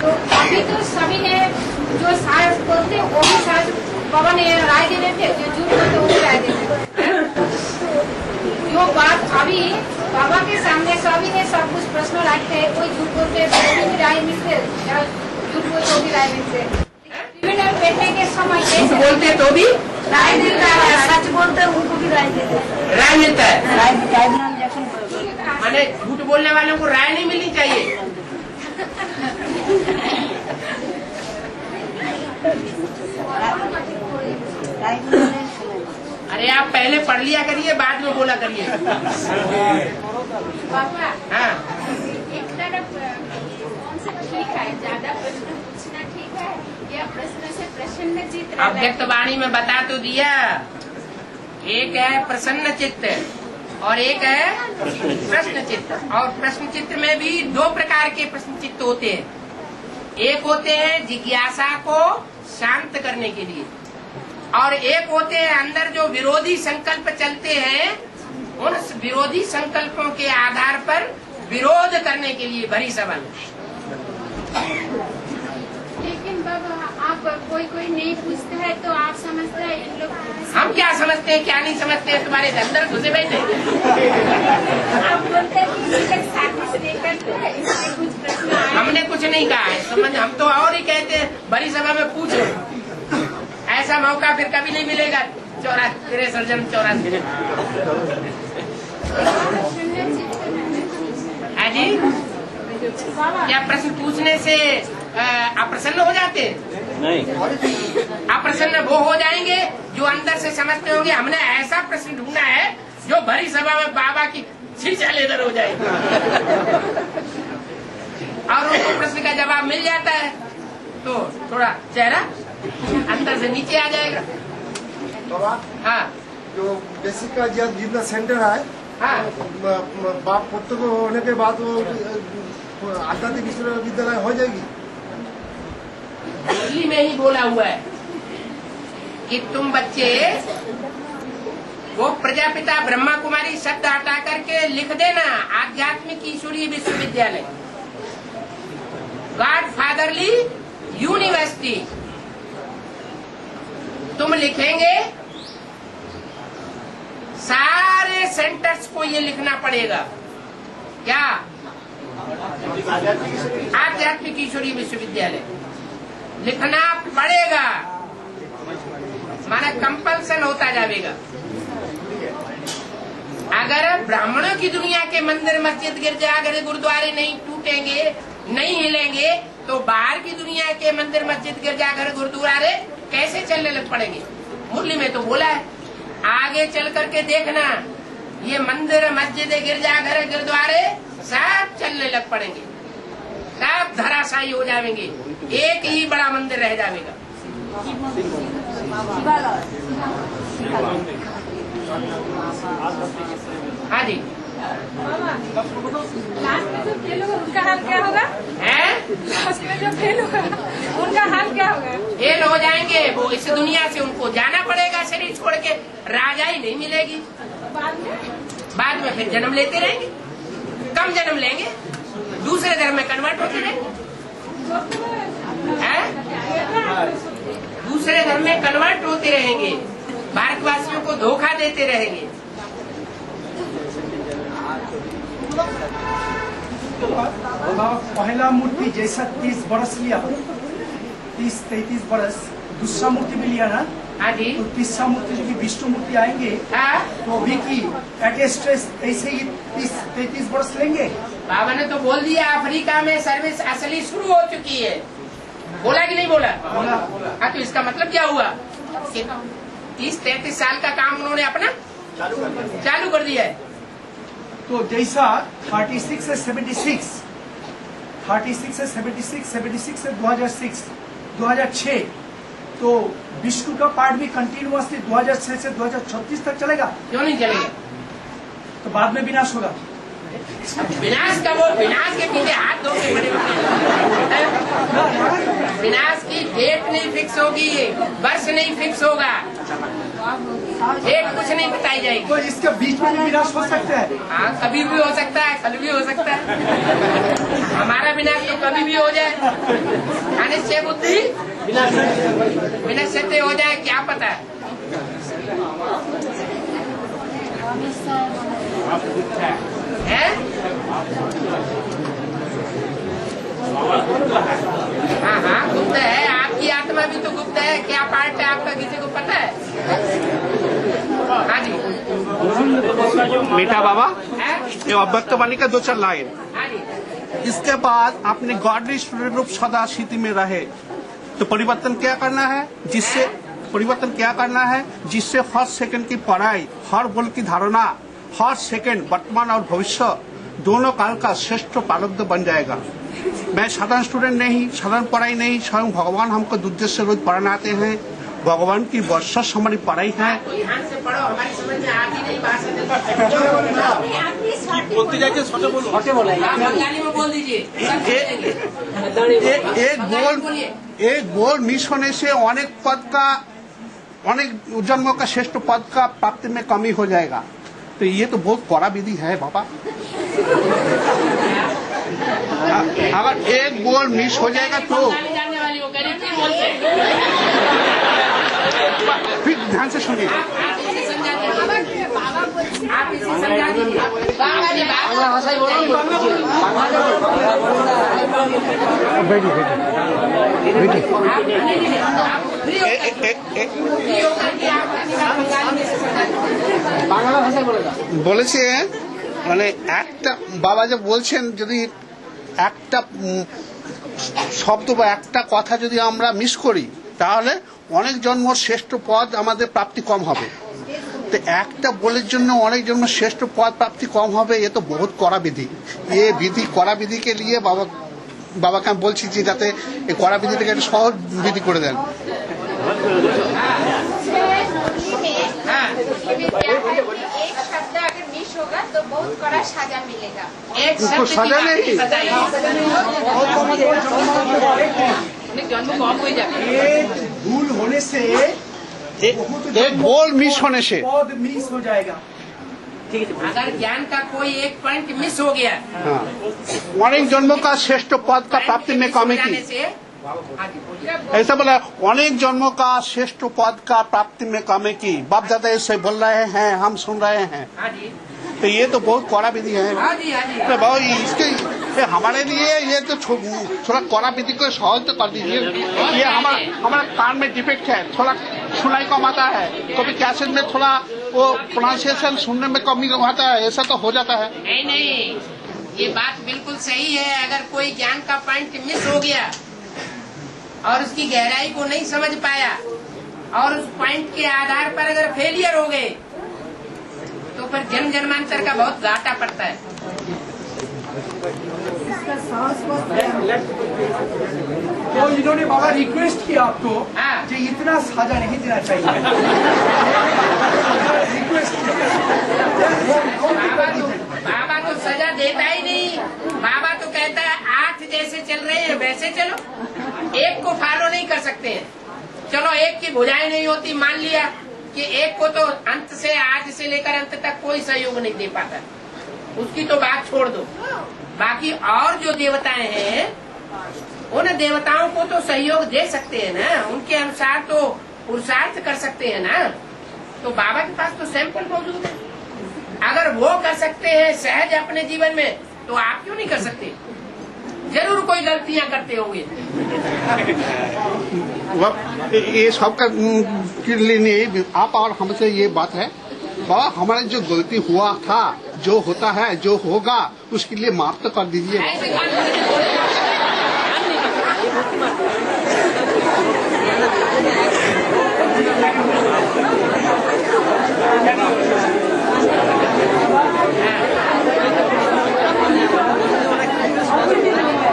तो अभी तो सभी ने जो साज बोलते वो भी साज बाबा ने राय दे देते, जो झूठ बोलते वो भी राय देते। जो बात अभी बाबा के सामने सभी ने सब कुछ प्रश्न रखते हैं, कोई झूठ बोलते तो भी राय मिलते, या झूठ बोलते तो भी राय मिलते। क्रिमिनल बैठने के समय झूठ बोलते तो भी राय मिलता है, सच बोलते उनको भी राय देते, राय मिलता है। राय माने झूठ बोलने वालों को राय नहीं मिलनी चाहिए। अरे आप पहले पढ़ लिया करिए, बाद में बोला करिए। बाबा, हाँ, एक तरफ कौन सा ठीक है, ज्यादा प्रश्न पूछना ठीक है या प्रश्न से प्रसन्न चित्त? अव्यक्त वाणी में बता तो दिया, एक है प्रसन्न चित्त और एक है प्रश्न चित्त। और प्रश्न चित्त में भी दो प्रकार के प्रश्न चित्त होते हैं। एक होते हैं जिज्ञासा को शांत करने के लिए, और एक होते हैं अंदर जो विरोधी संकल्प चलते हैं, उन विरोधी संकल्पों के आधार पर विरोध करने के लिए भरी सभा। लेकिन बाबा आप कोई नहीं पूछता है तो आप समझते हैं इन लोग, हम क्या समझते हैं क्या नहीं समझते हैं, तुम्हारे अंदर घुसे बैठे। आप बोलते हैं कि ये लोग साजिश करते हैं, इसलिए कुछ प्रश्न आए। हमने कुछ नहीं कहा है, समझ, हम तो और ही कहते हैं भरी सभा में पूछो। ऐसा मौका फिर कभी नहीं मिलेगा। 84 जन्म 84। है जी, क्या प्रश्न पूछने से अप्रसन्न हो जाते हैं? नहीं, अप्रसन्न वो हो जाएंगे जो अंदर से समझते होंगे हमने ऐसा प्रश्न ढूंढना है जो भरी सभा में बाबा की शीशा लेदर हो जाएगी, और उनको प्रश्न का जवाब मिल जाता है तो थोड़ा चेहरा अंदर से नीचे आ जाएगा। बाबा, हाँ जो बेसिक का जितना सेंटर है, हाँ, बाप पुत्र को होने के बाद वो आध्यात्मिक विश्वविद्यालय हो जाएगी। दिल्ली में ही बोला हुआ है कि तुम बच्चे वो प्रजापिता ब्रह्मा कुमारी शब्द हटा करके लिख देना आध्यात्मिक ईश्वरीय विश्वविद्यालय, गॉड फादरली यूनिवर्सिटी। तुम लिखेंगे, सारे सेंटर्स को ये लिखना पड़ेगा। क्या? आध्यात्मिक ईश्वरीय विश्वविद्यालय लिखना पड़ेगा, माना कंपल्सन होता जाएगा। अगर ब्राह्मणों की दुनिया के मंदिर मस्जिद गिरजाघर गुरुद्वारे नहीं टूटेंगे, नहीं हिलेंगे, तो बाहर की दुनिया के मंदिर मस्जिद गिरजाघर गुरुद्वारे कैसे चलने लग पड़ेंगे? मुरली में तो बोला है, आगे चल करके देखना, ये मंदिर मस्जिद गिरजाघर गुरुद्वारे सब चलने लग पड़ेंगे, सब धराशायी हो जाएंगे, एक ही बड़ा मंदिर रह जाएगा। हाँ जी, लास्ट में जो फेल होगा उनका हाल क्या होगा? लास्ट में जो फेल होगा उनका हाल क्या होगा? फेल हो जाएंगे वो, इस दुनिया से उनको जाना पड़ेगा, शरीर छोड़ के, राजाई नहीं मिलेगी। बाद में फिर जन्म लेते रहेंगे, कम जन्म लेंगे, दूसरे धर्म में कन्वर्ट होते रहेंगे, दूसरे धर्म में कन्वर्ट होते रहेंगे, भारतवासियों को धोखा देते रहेंगे। पहला मूर्ति जैसा 30 बरस लिया, 30-33 बरस, दूसरा मूर्ति भी लिया ना। हाँ जी, तो तीसरा मूर्ति जो विष्णु मूर्ति आएंगे, हाँ? तो अभी की एटेस्ट्रेस ऐसे ही 30-33 बरस लेंगे। बाबा ने तो बोल दिया अफ्रीका में सर्विस असली शुरू हो चुकी है, बोला कि नहीं बोला? हाँ, तो इसका मतलब क्या हुआ? 30-33 साल का काम उन्होंने अपना चालू कर दिया है। तो जैसा 36 से 76, 36 से 76, 76 से 2006, 2006, तो विष्णु का पार्ट भी कंटिन्यूअसली 2006 से 2036 तक चलेगा। क्यों नहीं चलेगा? तो बाद में विनाश होगा। विनाश का वो विनाश के पीछे हाथ धो के बड़े विनाश की डेट नहीं फिक्स होगी, वर्ष नहीं फिक्स होगा, डेट कुछ नहीं बताई जाएगी। तो इसके बीच में विनाश हो सकता है। हाँ, कभी भी हो सकता है, कल भी हो सकता है। हमारा विनाश तो कभी भी हो जाए। अनिश्चय बुद्धि विनश्यते हो जाए, क्या पता है। हाँ हाँ, गुप्त है। आपकी आत्मा भी तो गुप्त है। क्या पार्ट है आपका, किसी को पता है? हाँ जी। मीठा बाबा, ये अव्यक्तवाणी का 2-4 लाइन। हाँ जी। इसके बाद अपने गॉडली रूप सदा स्थिति में रहे, तो परिवर्तन क्या करना है? जिससे हर सेकंड की पढ़ाई, हर बोल की धारणा, हर सेकंड वर्तमान और भविष्य दोनों काल का श्रेष्ठ प्रारब्ध बन जाएगा। मैं साधारण स्टूडेंट नहीं, साधारण पढ़ाई नहीं, स्वयं भगवान हमको उद्देश्य रोज पढ़ाने आते हैं। भगवान की वर्षस हमारी पढ़ाई है। ध्यान से पढ़ो, हमारी समझ में आती नहीं भाषा। बोलते जाइए, छोटे बोलो। बंगाली में बोल दीजिए। एक बोल मिस होने से अनेक जन्मों का श्रेष्ठ पद का प्राप्ति में कमी हो जाएगा। तो ये तो बहुत कड़ा विधि है बाबा। अगर एक बोल मिस हो जाएगा तो जानने वाली हो, गरीब की बोल से। फिर ध्यान से सुनिए। आप इसे समझा दीजिए। बाबा जी बांग्ला भाषा ही बोलो। বাংলা ভাষায় বলে দাও। বলেছে মানে একটা বাবা যে বলছেন, যদি একটা শব্দ বা একটা কথা যদি আমরা মিস করি তাহলে অনেক জন্মর শ্রেষ্ঠ পদ আমাদের প্রাপ্তি কম হবে। তো একটা বলের জন্য অনেক জন্ম শ্রেষ্ঠ পদ প্রাপ্তি কম হবে, এ তো বহুত কড়া বিধি। ये विधि कड़ा विधि के लिए বাবাকে আমি বলছি যে যাতে এই কড়া বিধি থেকে একটা সহজ বিধি করে দেন। एक शब्द अगर मिस होगा तो बहुत कड़ा सजा मिलेगा। एक सजा नहीं, जन्म कम हो जाए। एक भूल होने से एक बोल मिस होने से पद मिस हो जाएगा। अगर ज्ञान का कोई एक पॉइंट मिस हो गया, অনেক জন্ম का श्रेष्ठ पद का प्राप्ति में कमी की, ऐसा बोला अनेक जन्मों का श्रेष्ठ पद का प्राप्ति में कमी की। बाप दादा ऐसे बोल रहे हैं, हम सुन रहे हैं। तो ये तो बहुत कड़ा विधि है। तो भाई इसके हमारे लिए ये तो थोड़ा कड़ा विधि को सहज तो कर दीजिए। ये हमारा कान में डिफेक्ट है, थोड़ा सुनाई कम आता है, कभी कैसेट में थोड़ा वो प्रोनाउंसिएशन सुनने में कमी आता है, ऐसा तो हो जाता है। नहीं, ये बात बिल्कुल सही है। अगर कोई ज्ञान का पॉइंट मिस हो गया और उसकी गहराई को नहीं समझ पाया और उस पॉइंट के आधार पर अगर फेलियर हो गए तो फिर जन्म जन्मांतर का बहुत घाटा पड़ता है। तो इन्होंने बाबा रिक्वेस्ट किया आपको कि इतना सजा नहीं देना चाहिए। रिक्वेस्ट बाबा तो सजा देता ही नहीं। बाबा तो कहता है 8 जैसे चल रहे हैं वैसे चलो, एक को फॉलो नहीं कर सकते हैं। चलो एक की भुजाएं नहीं होती, मान लिया कि एक को तो अंत से आज से लेकर अंत तक कोई सहयोग नहीं दे पाता, उसकी तो बात छोड़ दो। बाकी और जो देवताएं हैं उन देवताओं को तो सहयोग दे सकते हैं ना, उनके अनुसार तो पुरुषार्थ कर सकते हैं ना। तो बाबा के पास तो सैंपल मौजूद है। अगर वो कर सकते हैं सहज अपने जीवन में, तो आप क्यों नहीं कर सकते? जरूर कोई गलतियां करते होंगे। ये सबका के लिए नहीं, आप और हमसे ये बात है बाबा, हमारा जो गलती हुआ था, जो होता है, जो होगा, उसके लिए माफ तो कर दीजिए।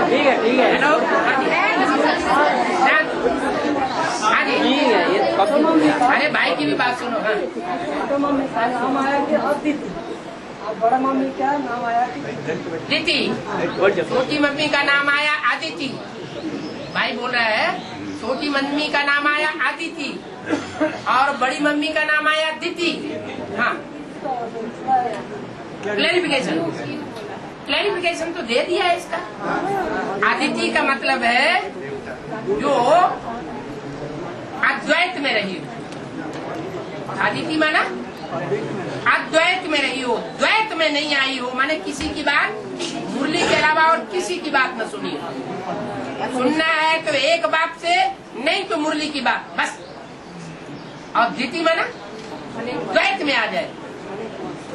ठीक है हेलो, अरे भाई की भी बात सुनो। हाँ, बड़ा मम्मी का नाम आया दीदी, छोटी मम्मी का नाम आया आदिति। भाई बोल रहा है छोटी मम्मी का नाम आया आदिति और बड़ी मम्मी का नाम आया दीदी। हाँ, क्लैरिफिकेशन तो दे दिया है इसका। आदिति का मतलब है जो अद्वैत में रही हो। आदिति माना अद्वैत में रही हो, द्वैत में नहीं आई हो, माने किसी की बात मुरली के अलावा और किसी की बात न सुनी हो। सुनना है तो एक बाप से, नहीं तो मुरली की बात बस। और द्वितीय माना द्वैत में आ जाए,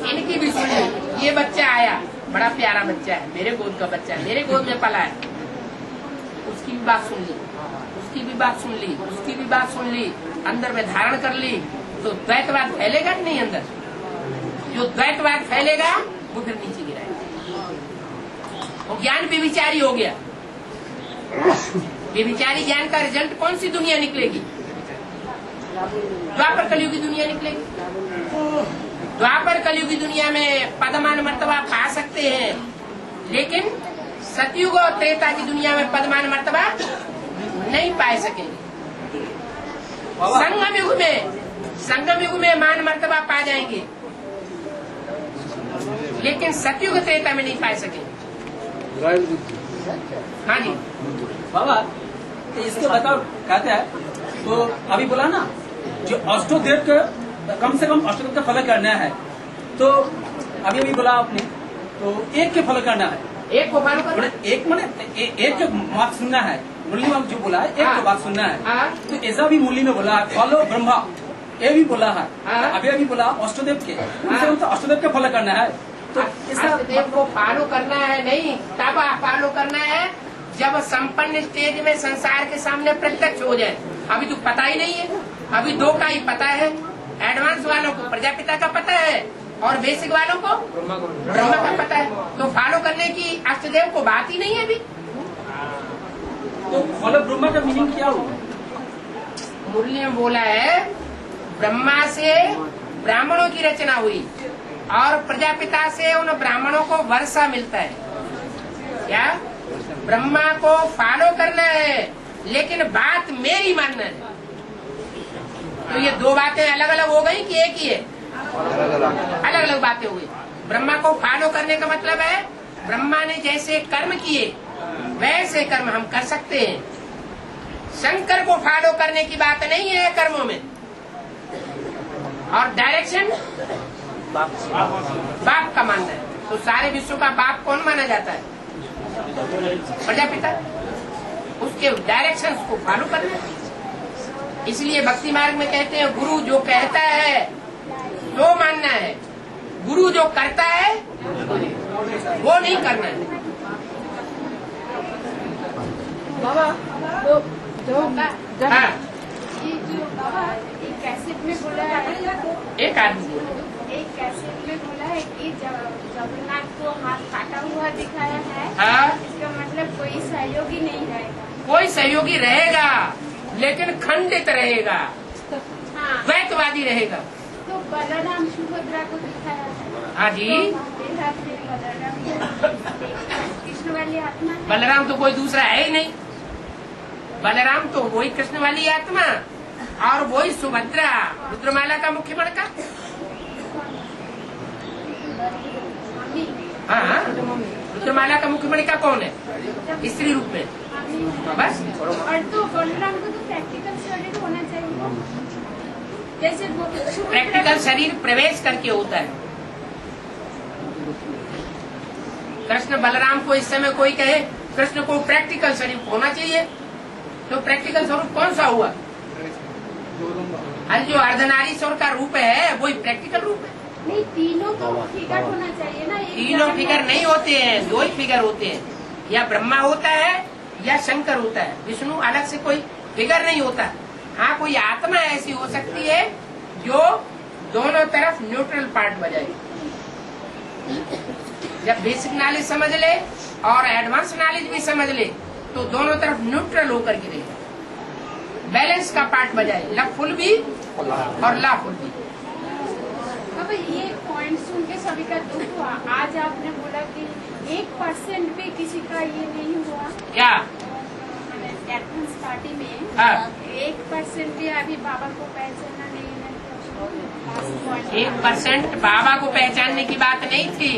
इनकी भी सुन ली। ये बच्चा आया, बड़ा प्यारा बच्चा है, मेरे गोद का बच्चा है, मेरे गोद में पला है, उसकी भी बात सुन ली, उसकी भी बात सुन ली, उसकी भी बात सुन ली, अंदर में धारण कर ली, तो द्वैतवाद फैलेगा कि नहीं? अंदर जो द्वैतवाद फैलेगा वो फिर नीचे गिराएगा। वो ज्ञान व्यभिचारी हो गया। व्यभिचारी ज्ञान का रिजल्ट कौन सी दुनिया निकलेगी? द्वापर कलयुग की दुनिया निकलेगी। द्वापर कलयुग की दुनिया में पदमान मर्तबा पा सकते हैं, लेकिन सतयुग और त्रेता की दुनिया में पदमान मर्तबा नहीं पा सकेंगे। संगम युग में मान मर्तबा पा जाएंगे, लेकिन सतयुग त्रेता में नहीं पा सकेंगे। हाँ जी बाबा, इसके बताओ कहते हैं तो अभी बोला ना, जो अष्टोदेव का कम से कम अष्टोदेव का फल करना है, तो अभी बोला आपने, तो एक के फल करना है, एक को फॉलो करना, एक माने एक जो बात सुनना है। मुरली में जो बोला है एक को बात सुनना है, तो ऐसा भी मुरली में बोला है फॉलो ब्रह्मा, ये भी बोला है। अभी बोला अष्टोदेव के, तो अष्टोदेव के फॉलो करना है, तो अष्टदेव को फॉलो करना है नहीं, तब फॉलो करना है जब संपन्न स्टेज में संसार के सामने प्रत्यक्ष हो जाए। अभी तो पता ही नहीं है, अभी दो का ही पता है। एडवांस वालों को प्रजापिता का पता है और बेसिक वालों को ब्रह्मा का पता है, तो फॉलो करने की अष्टदेव को बात ही नहीं है अभी। तो फॉलो ब्रह्मा का मीनिंग क्या हुआ? मुरली में बोला है ब्रह्मा से ब्राह्मणों की रचना हुई और प्रजापिता से उन ब्राह्मणों को वर्षा मिलता है। क्या ब्रह्मा को फॉलो करना है, लेकिन बात मेरी मानना है। तो ये दो बातें अलग अलग हो गई कि एक ही है? अलग अलग बातें हुई। ब्रह्मा को फॉलो करने का मतलब है ब्रह्मा ने जैसे कर्म किए वैसे कर्म हम कर सकते हैं। शंकर को फॉलो करने की बात नहीं है कर्मों में। और डायरेक्शन बाप का मानना है, तो सारे विश्व का बाप कौन माना जाता है? प्रजापिता। उसके डायरेक्शंस को फॉलो करना है। इसलिए भक्ति मार्ग में कहते हैं गुरु जो कहता है वो मानना है, गुरु जो करता है वो नहीं करना है। बाबा तो जो हाँ, ये जो बाबा एक कैसेट में बोला है, एक आदमी एक कैसेट में बोला है कि जगन्नाथ को हाथ काटा हुआ दिखाया है। हाँ, इसका मतलब कोई सहयोगी नहीं रहेगा। कोई सहयोगी रहेगा लेकिन खंडित रहेगा, हाँ, द्वैतवादी रहेगा। तो बलराम सुभद्रा को दिखाया है। हाँ जी, बलराम कृष्ण वाली आत्मा है। बलराम तो कोई दूसरा है ही नहीं। बलराम तो वही कृष्ण वाली आत्मा और वही सुभद्रा रुद्रमाला का मुख्य मणका। हाँ, रुद्रमाला का मुख्य मणिका कौन है? स्त्री रूप में बस। और तो बलराम को तो प्रैक्टिकल शरीर होना चाहिए, जैसे वो प्रैक्टिकल शरीर प्रवेश करके होता है। कृष्ण बलराम को इस समय कोई कहे कृष्ण को प्रैक्टिकल शरीर होना चाहिए, तो प्रैक्टिकल स्वरूप कौन सा हुआ? अरे जो अर्धनारीश्वर का रूप है वही प्रैक्टिकल रूप है। नहीं, तीनों तो फिगर होना चाहिए ना। तीनों फिगर नहीं होते हैं, दो ही फिगर होते हैं, या ब्रह्मा होता है या शंकर होता है। विष्णु अलग से कोई फिगर नहीं होता। हाँ, कोई आत्मा ऐसी हो सकती है जो दोनों तरफ न्यूट्रल पार्ट बजाए। जब बेसिक नॉलेज समझ ले और एडवांस नॉलेज भी समझ ले तो दोनों तरफ न्यूट्रल होकर के रहेगा, बैलेंस का पार्ट बजाए, ला फुल भी और ला फुल भी। अब ये पॉइंट सुन के सभी का दुख हुआ 1% भी किसी का ये नहीं हुआ क्या? एडवांस पार्टी में हाँ। 1% भी अभी बाबा को पहचाना नहीं है। 1% बाबा को पहचानने की बात नहीं थी,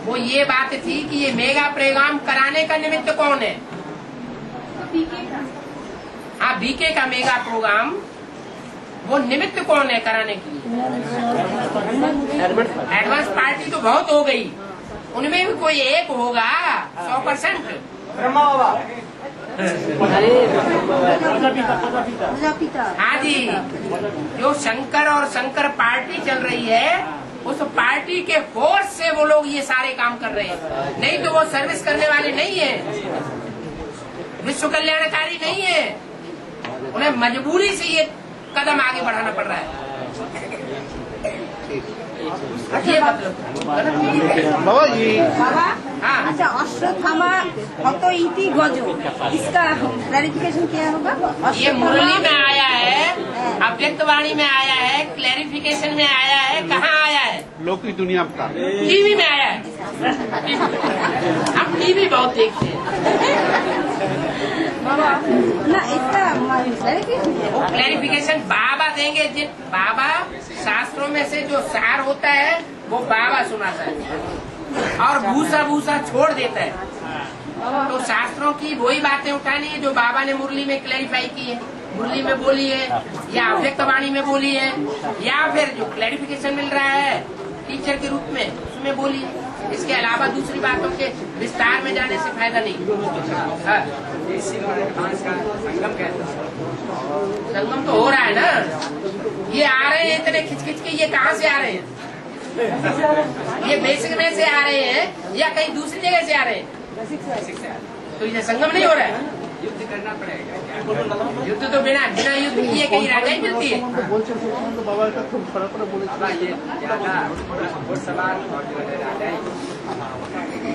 वो ये बात थी कि ये मेगा प्रोग्राम कराने का निमित्त कौन है? बीके का। हाँ, बीके का मेगा प्रोग्राम, वो निमित्त कौन है कराने की? एडवांस पार्टी तो बहुत हो गई, उनमें भी कोई एक होगा 100%। ब्रह्मा बाबा हाँ जी, जो शंकर और शंकर पार्टी चल रही है, उस पार्टी के फोर्स से वो लोग ये सारे काम कर रहे हैं, नहीं तो वो सर्विस करने वाले नहीं है, विश्व कल्याणकारी नहीं है, उन्हें मजबूरी से ये कदम आगे बढ़ाना पड़ रहा है। ये मतलब बाबा जी। बाबा हाँ। अच्छा, अश्वत्थामा हतो इति गजो, इसका क्लैरिफिकेशन क्या होगा? ये मुरली में आया है, अव्यक्तवाणी में आया है, क्लैरिफिकेशन में आया है, कहाँ आया है? लोक की दुनिया का टीवी में आया है। हम टीवी बहुत देखते हैं। बाबा ना, इसका क्लैरिफिकेशन क्या है? क्लैरिफिकेशन बाबा देंगे। जिन बाबा शास्त्रों में से जो सार होता है वो बाबा सुनाता है और भूसा भूसा छोड़ देता है। तो शास्त्रों की वही बातें उठानी है जो बाबा ने मुरली में क्लैरिफाई की है, मुरली में बोली है, या अव्यक्तवाणी में बोली है, या फिर जो क्लैरिफिकेशन मिल रहा है टीचर के रूप में उसमें बोली है। इसके अलावा दूसरी बातों के विस्तार में जाने से फायदा नहीं। हाँ। संगम तो हो रहा है ना, ये आ रहे हैं इतने खिंच खिंच के, ये कहाँ से आ रहे हैं? ये बेसिक में से आ रहे हैं या कहीं दूसरी जगह से आ रहे हैं? तो ये संगम नहीं हो रहा है। युद्ध करना पड़ेगा। युद्ध तो बिना युद्ध किए कहीं राजा ही मिलती है। बाबा ये ज्यादा घुड़सवार और जो है राजा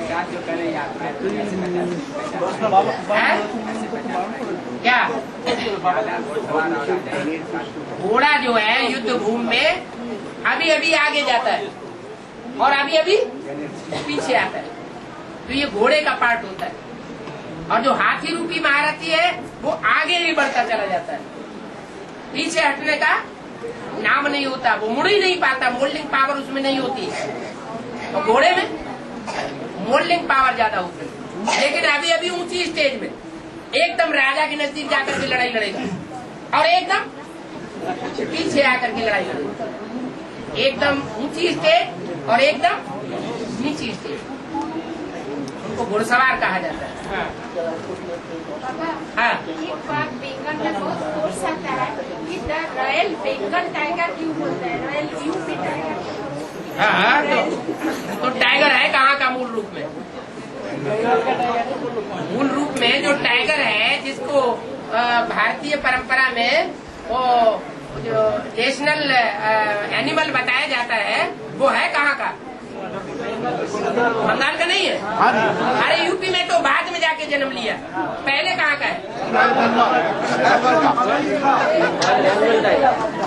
साथ जो करे क्या घोड़ा जो है युद्ध भूमि में अभी अभी आगे जाता है और अभी अभी पीछे आता है, तो ये घोड़े का पार्ट होता है। और जो हाथी रूपी महारथी है वो आगे ही बढ़ता चला जाता है, पीछे हटने का नाम नहीं होता, वो मुड़ ही नहीं पाता, मोल्डिंग पावर उसमें नहीं होती। और घोड़े में मोल्डिंग पावर ज्यादा होती है। लेकिन अभी अभी ऊंची स्टेज में एकदम राजा के नजदीक जाकर के लड़ाई लड़ेगा और एकदम पीछे आकर के लड़ाई लड़ेगा। एकदम ऊंची स्टेज और एकदम नीची स्टेज, उनको घुड़सवार कहा जाता है। हाँ। एक बात बंगाल में बहुत फोर्स आता है कि द रॉयल बंगाल टाइगर क्यों बोलते हैं? Royal UP tiger. हाँ, तो टाइगर है कहाँ का मूल रूप में? मूल रूप में जो टाइगर है, जिसको भारतीय परंपरा में वो जो नेशनल एनिमल बताया जाता है, वो है कहाँ का? बंगाल का नहीं है। अरे यूपी में तो बाद में जाके जन्म लिया, पहले कहाँ का है?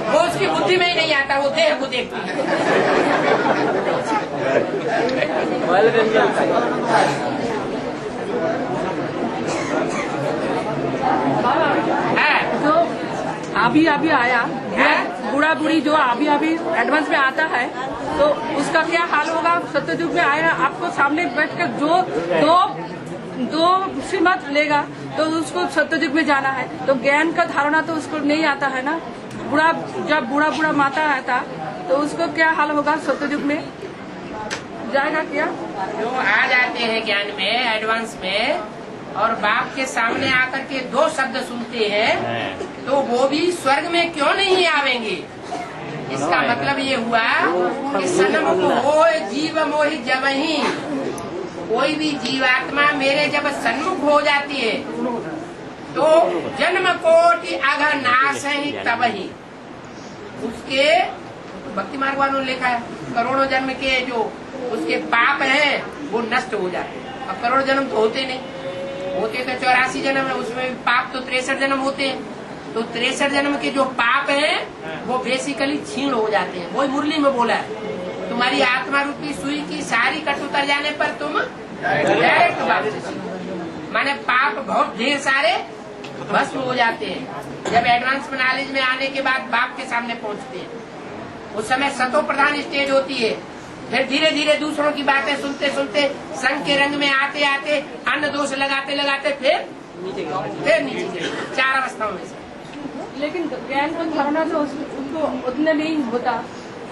वो उसकी बुद्धि में ही नहीं आता, वो देह को देखती है। जो अभी अभी आया बूढ़ा बूढ़ी जो अभी अभी एडवांस में आता है, तो उसका क्या हाल होगा? सत्ययुग में आएगा, आपको सामने बैठकर जो दो श्रीमत लेगा तो उसको सत्ययुग में जाना है, तो ज्ञान का धारणा तो उसको नहीं आता है ना। जब बूढ़ा माता आता तो उसको क्या हाल होगा? सत्ययुग में जाएगा क्या? जो आ जाते हैं ज्ञान में एडवांस में और बाप के सामने आकर के दो शब्द सुनते हैं, तो वो भी स्वर्ग में क्यों नहीं आवेंगे? इसका मतलब ये हुआ कि सन्मुख हो जीव मोहि जबहि, कोई भी जीवात्मा मेरे जब सन्मुख हो जाती है तो जन्म कोटि अघ नाश ही तबहि, उसके भक्ति मार्ग वालों ने लिखा है करोड़ों जन्म के जो उसके पाप हैं वो नष्ट हो जाते हैं। अब करोड़ जन्म तो होते नहीं, होते तो 84 जन्म है, उसमें पाप तो 63 जन्म होते हैं, तो 63 जन्म के जो पाप हैं वो बेसिकली छीण हो जाते हैं। वही मुरली में बोला है, तुम्हारी आत्मा रूपी सुई की सारी कट उतर जाने पर तुम डायरेक्ट बाप से सीखो। माने पाप बहुत ढेर सारे भस्म हो जाते हैं जब एडवांस नॉलेज में आने के बाद बाप के सामने पहुंचते हैं। उस समय सतो प्रधान स्टेज होती है। फिर धीरे धीरे दूसरों की बातें सुनते सुनते संग के रंग में आते आते अन्न दोष लगाते लगाते फिर नीचे 4 अवस्थाओं में से। लेकिन ज्ञान को धारणा तो उनको उतने नहीं होता।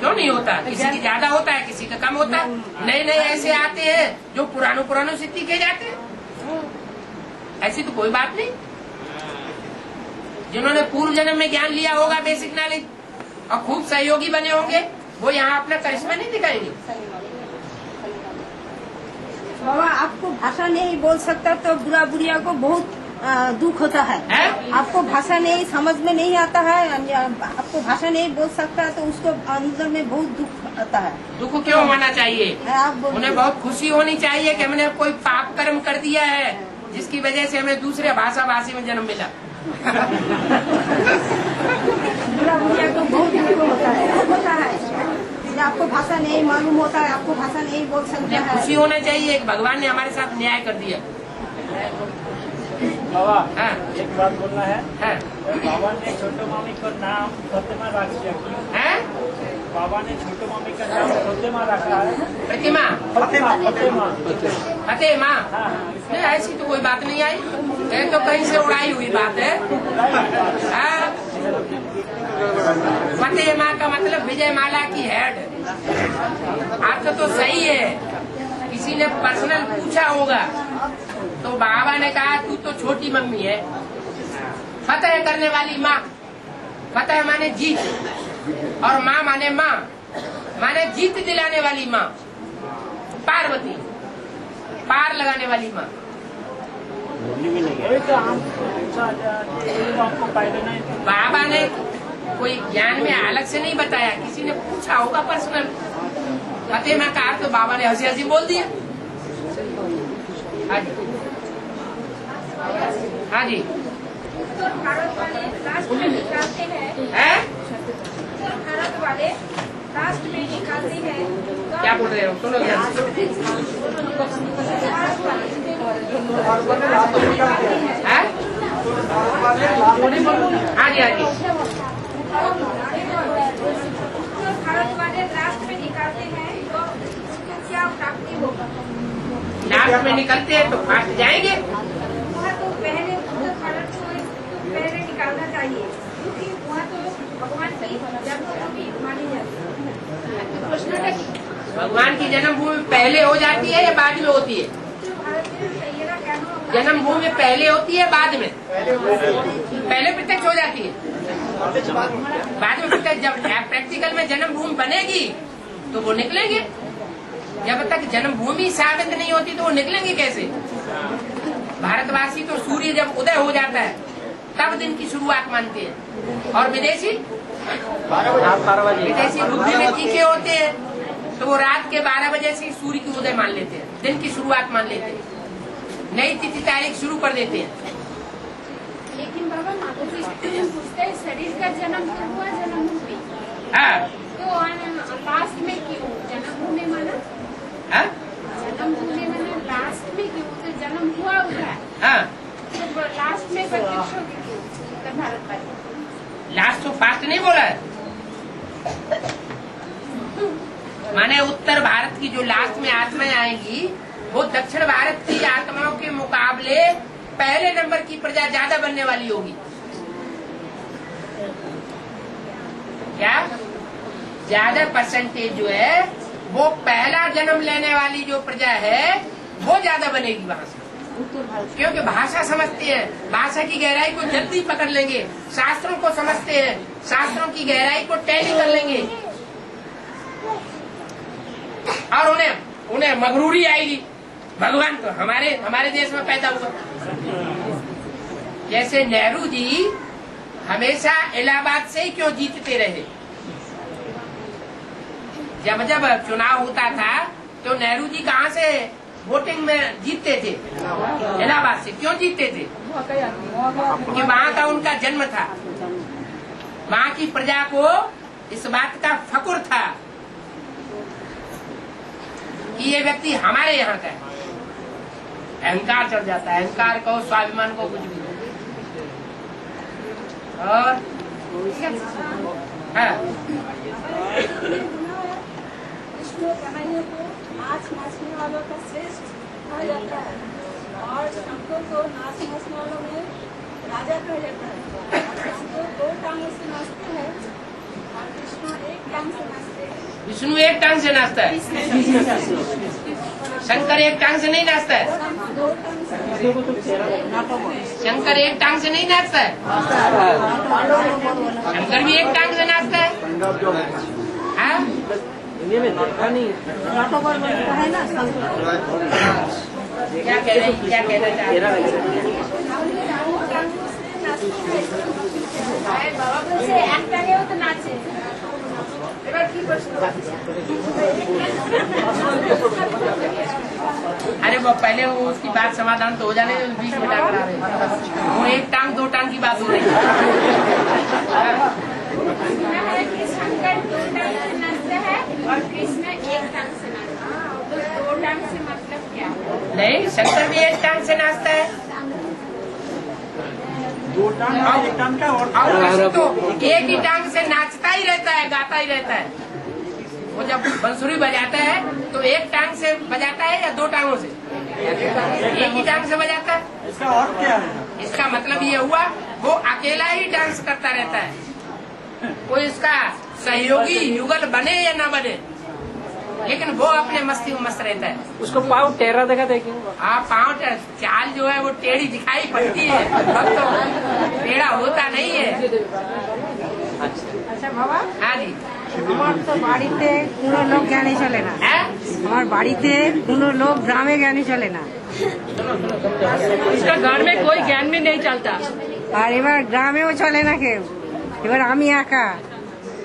क्यों नहीं होता? किसी की ज्यादा होता है, किसी का कम होता है। नए नए ऐसे आते हैं जो पुरानों से सीखे जाते हैं। ऐसी तो कोई बात नहीं। जिन्होंने पूर्व जन्म में ज्ञान लिया होगा, बेसिक नॉलेज, और खूब सहयोगी बने होंगे, वो यहाँ अपना करिश्मा नहीं दिखाएंगे। बाबा आपको भाषा नहीं बोल सकता तो बुरा बुढ़िया को बहुत दुख होता है। आपको भाषा नहीं समझ में नहीं आता है, आपको भाषा नहीं बोल सकता तो उसको अंदर में बहुत दुख आता है। दुख क्यों होना चाहिए? उन्हें बहुत खुशी होनी चाहिए कि हमने कोई पाप कर्म कर दिया है जिसकी वजह से हमें दूसरे भाषा भाषी में जन्म मिला। बुरा बुढ़िया को बहुत दुख होता है। आपको भाषा नहीं मालूम होता है, आपको भाषा नहीं बोल सकते हैं। खुशी होना चाहिए, भगवान ने हमारे साथ न्याय कर दिया। बाबा एक बात बोलना है। बाबा ने छोटे मामी का नाम प्रतिमा रख दिया है। बाबा ने छोटे मामी का नाम प्रतिमा रखा है। प्रतिमा फतेमा। नहीं, ऐसी तो कोई बात नहीं आई। ये तो कहीं से उड़ाई हुई बात है। फतेमा का मतलब विजय माला की हेड। आपका तो सही है। किसी ने पर्सनल पूछा होगा तो बाबा ने कहा तू तो छोटी मम्मी है। फतेह करने वाली माँ। फतेह माने जीत, और माँ माने माँ, माने जीत दिलाने वाली माँ। पार्वती, पार लगाने वाली माँ। बाबा ने कोई ज्ञान में अलग से नहीं बताया, किसी ने पूछा होगा पर्सनल। फतेह में कहा तो बाबा ने हंसी हंसी बोल दिया। हाँ जी। तो भारत वाले लास्ट में निकालते हैं। भारत वाले लास्ट में निकालते हैं। क्या बोल रहे हो? सुनो ध्यान। हाँ जी हाँ जी। भारत वाले लास्ट में निकालते हैं तो उसको क्या प्राप्ति होगा? लास्ट में निकलते हैं तो फास्ट जाएंगे। वहाँ तो पहले भारत को पहले निकालना चाहिए, क्योंकि वहाँ तो भगवान की जन्मभूमि मानी जाती है। भगवान की जन्मभूमि पहले हो जाती है या बाद में होती है? जन्मभूमि पहले होती है बाद में? पहले प्रत्यक्ष हो जाती है, बाद में प्रत्यक्ष। जब प्रैक्टिकल में जन्मभूमि बनेगी तो वो निकलेंगे। जब तक जन्मभूमि साबित नहीं होती तो वो निकलेंगे कैसे? भारतवासी तो सूर्य जब उदय हो जाता है तब दिन की शुरुआत मानते हैं, और विदेशी बुद्धि में तीखे होते हैं तो वो रात के 12 बजे से सूर्य की उदय मान लेते हैं, दिन की शुरुआत मान लेते हैं, नई तिथि तारीख शुरू कर देते हैं। लेकिन बाबा माता जी पूछते हैं शरीर का जन्म तो हुआ जन्मभूमि, तो लास्ट में क्यों जन्मभूमि माना? जन्मभूमि माना लास्ट में क्यों? तो जन्म हुआ उधर, तो लास्ट में प्रत्यक्ष होगी क्यों? उत्तर भारत वाले लास्ट तो फास्ट नहीं बोला है, माने उत्तर भारत की जो लास्ट में आत्माएं आएंगी वो दक्षिण भारत की आत्माओं के मुकाबले पहले नंबर की प्रजा ज्यादा बनने वाली होगी। क्या ज्यादा परसेंटेज जो है वो पहला जन्म लेने वाली जो प्रजा है वो ज्यादा बनेगी वहां से, क्योंकि भाषा समझते हैं, भाषा की गहराई को जल्दी पकड़ लेंगे, शास्त्रों को समझते हैं, शास्त्रों की गहराई को टैली कर लेंगे, और उन्हें मगरूरी आएगी। भगवान तो हमारे देश में पैदा हुआ। जैसे नेहरू जी हमेशा इलाहाबाद से ही क्यों जीतते रहे? जब जब चुनाव होता था तो नेहरू जी कहाँ से वोटिंग में जीतते थे? इलाहाबाद से। क्यों जीतते थे? क्योंकि वहाँ का उनका जन्म था, वहाँ की प्रजा को इस बात का फक्र था कि ये व्यक्ति हमारे यहाँ का है। अहंकार चढ़ जाता है। अहंकार कहो, स्वाभिमान को, कुछ भी। और हाँ, नाच नाचने वालों का श्रेष्ठ कहा जाता है और शंकर को नाच नाचने वालों में राजा कहा जाता है। शंकर 2 टांगों से नाचते हैं और कृष्ण 1 टांग से नाचते हैं। विष्णु 1 टांग से नाचता है, शंकर 1 टांग से नहीं नाचता है। शंकर 1 टांग से नहीं नाचता है, शंकर भी 1 टांग से नाचता है। हाँ? क्या कह रहे हैं, क्या कहना चाह रहे हैं? बाबा बोलছে এক টাঙেও তো নাচে। এবার কি প্রশ্ন? अरे वो पहले वो उसकी बात समाधान तो हो जाने, बीच में डाल रहा है। वो 1 टांग 2 टांग की बात हो रही है। शंकर 2 टांग से नाचता है और कृष्ण 1 टांग से नाचता है। तो 2 टांग से मतलब क्या? नहीं, शंकर भी 1 टांग से नाचता है। 2 टांग और 1 टांग का और कृष्ण तो 1 ही टांग से नाचता ही रहता है, गाता ही रहता है। वो जब बंसुरी बजाता है तो 1 टांग से बजाता है या 2 टांगों से? 1 ही टांग से बजाता है। इसका और क्या है? इसका मतलब ये हुआ वो अकेला ही डांस करता रहता है। कोई इसका सहयोगी युगल बने या ना बने, लेकिन वो अपने मस्ती में मस्त रहता है। उसको पाँव टेढ़ा देखा देखिए। हाँ, पाँव चाल जो है वो टेढ़ी दिखाई पड़ती है, अब तो टेढ़ा होता नहीं है। अच्छा बाबा, हाँ जी। আমার তো বাড়িতে কোনো লোক জ্ঞানী চলে না। আমার বাড়িতে কোনো লোক গ্রামে জ্ঞানী চলে না। इसका घर में कोई ज्ञान भी नहीं चलता। আর এবার গ্রামেও চলে না কেউ। এবার আমি একা,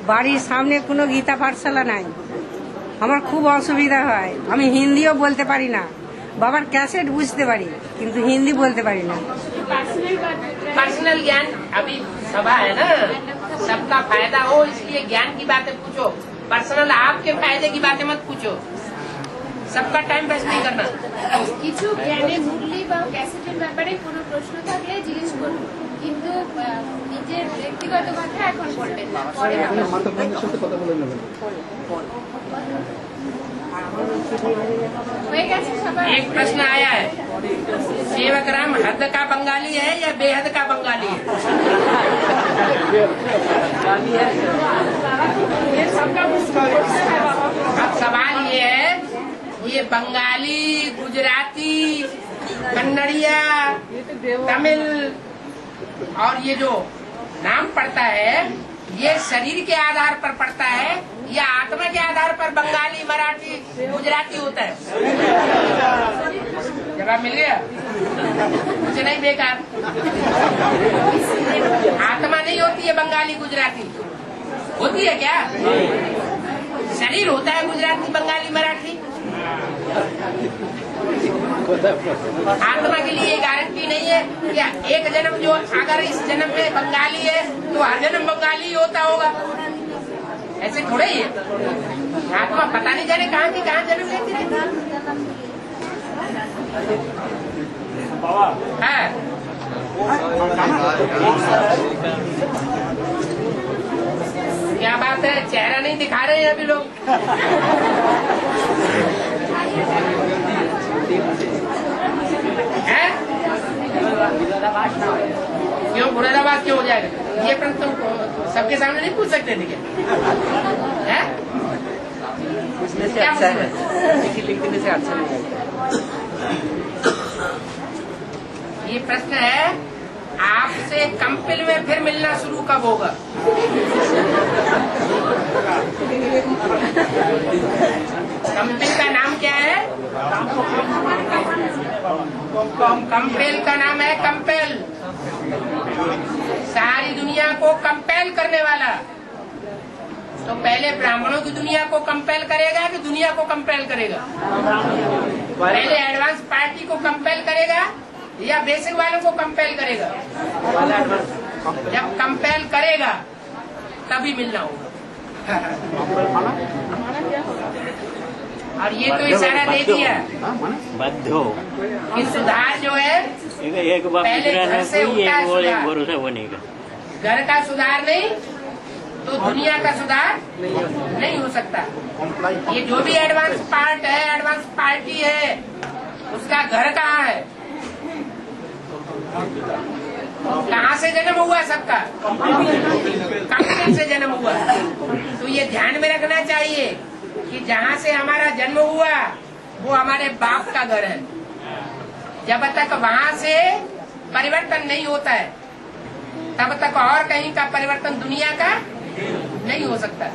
বাড়ির সামনে কোনো গীতা পাঠশালা নাই। আমার খুব অসুবিধা হয়। আমি হিন্দিও বলতে পারি না। বাবার ক্যাসেট বুঝতে পারি কিন্তু হিন্দি বলতে পারি না। पर्सनल ज्ञान, अभी सभा है ना, सबका फायदा हो इसलिए ज्ञान की बातें पूछो। पर्सनल आपके फायदे की बातें मत पूछो, सबका टाइम वेस्ट नहीं करना। কিছু জ্ঞানের মূল্য বা ক্যাসেটের ব্যাপারে কোনো প্রশ্ন থাকলে জিজ্ঞেস করুন, কিন্তু নিজের ব্যক্তিগত কথা এখন বলবেন না, পরে হয়ে গেছে সবাই। एक प्रश्न आया है, सेवक राम हद का बंगाली है या बेहद का बंगाली है? अब सवाल ये है, ये बंगाली, गुजराती, कन्नड़िया, तमिल और ये जो नाम पड़ता है, ये शरीर के आधार पर पड़ता है या आत्मा के आधार पर बंगाली, मराठी, गुजराती होता है? जवाब मिल गया? कुछ नहीं, बेकार। आत्मा नहीं होती है बंगाली गुजराती, होती है क्या? शरीर होता है गुजराती, बंगाली, मराठी। आत्मा के लिए गारंटी नहीं है क्या एक जन्म जो अगर इस जन्म में बंगाली है तो हर जन्म बंगाली ही होता होगा? ऐसे थोड़ा ही है। आत्मा पता नहीं जाने कहाँ की कहाँ जन्म लेती रहती है। हाँ, क्या बात है, चेहरा नहीं दिखा रहे हैं अभी लोग। है? क्यों मुरादाबाद क्यों हो जाएगा? ये प्रश्न तुम सबके सामने नहीं पूछ सकते थे क्या? है? पूछने से अच्छा है, लिख देने से अच्छा नहीं है। ये प्रश्न है, आपसे कंपिल में फिर मिलना शुरू कब होगा? कंपिल का नाम क्या है? कंपेल का नाम है कंपेल, सारी दुनिया को कंपेल करने वाला। तो पहले ब्राह्मणों की दुनिया को कंपेल करेगा कि दुनिया को कंपेल करेगा? पहले एडवांस पार्टी को कंपेल करेगा या बेसिक वालों को कंपेल करेगा? जब कंपेल करेगा तभी मिलना होगा। और ये तो इशारा दे दिया बद्धो कि सुधार जो है एक बार पहले घर से होता है सुधार। भरोसा बनेगा। घर का सुधार नहीं तो दुनिया का सुधार नहीं हो सकता। ये जो भी एडवांस पार्ट है, एडवांस पार्टी है, उसका घर कहाँ है? कहाँ से जन्म हुआ सबका? कंपनी से जन्म हुआ। तो ये ध्यान में रखना चाहिए कि जहाँ से हमारा जन्म हुआ वो हमारे बाप का घर है। जब तक वहाँ से परिवर्तन नहीं होता है तब तक और कहीं का परिवर्तन दुनिया का नहीं हो सकता।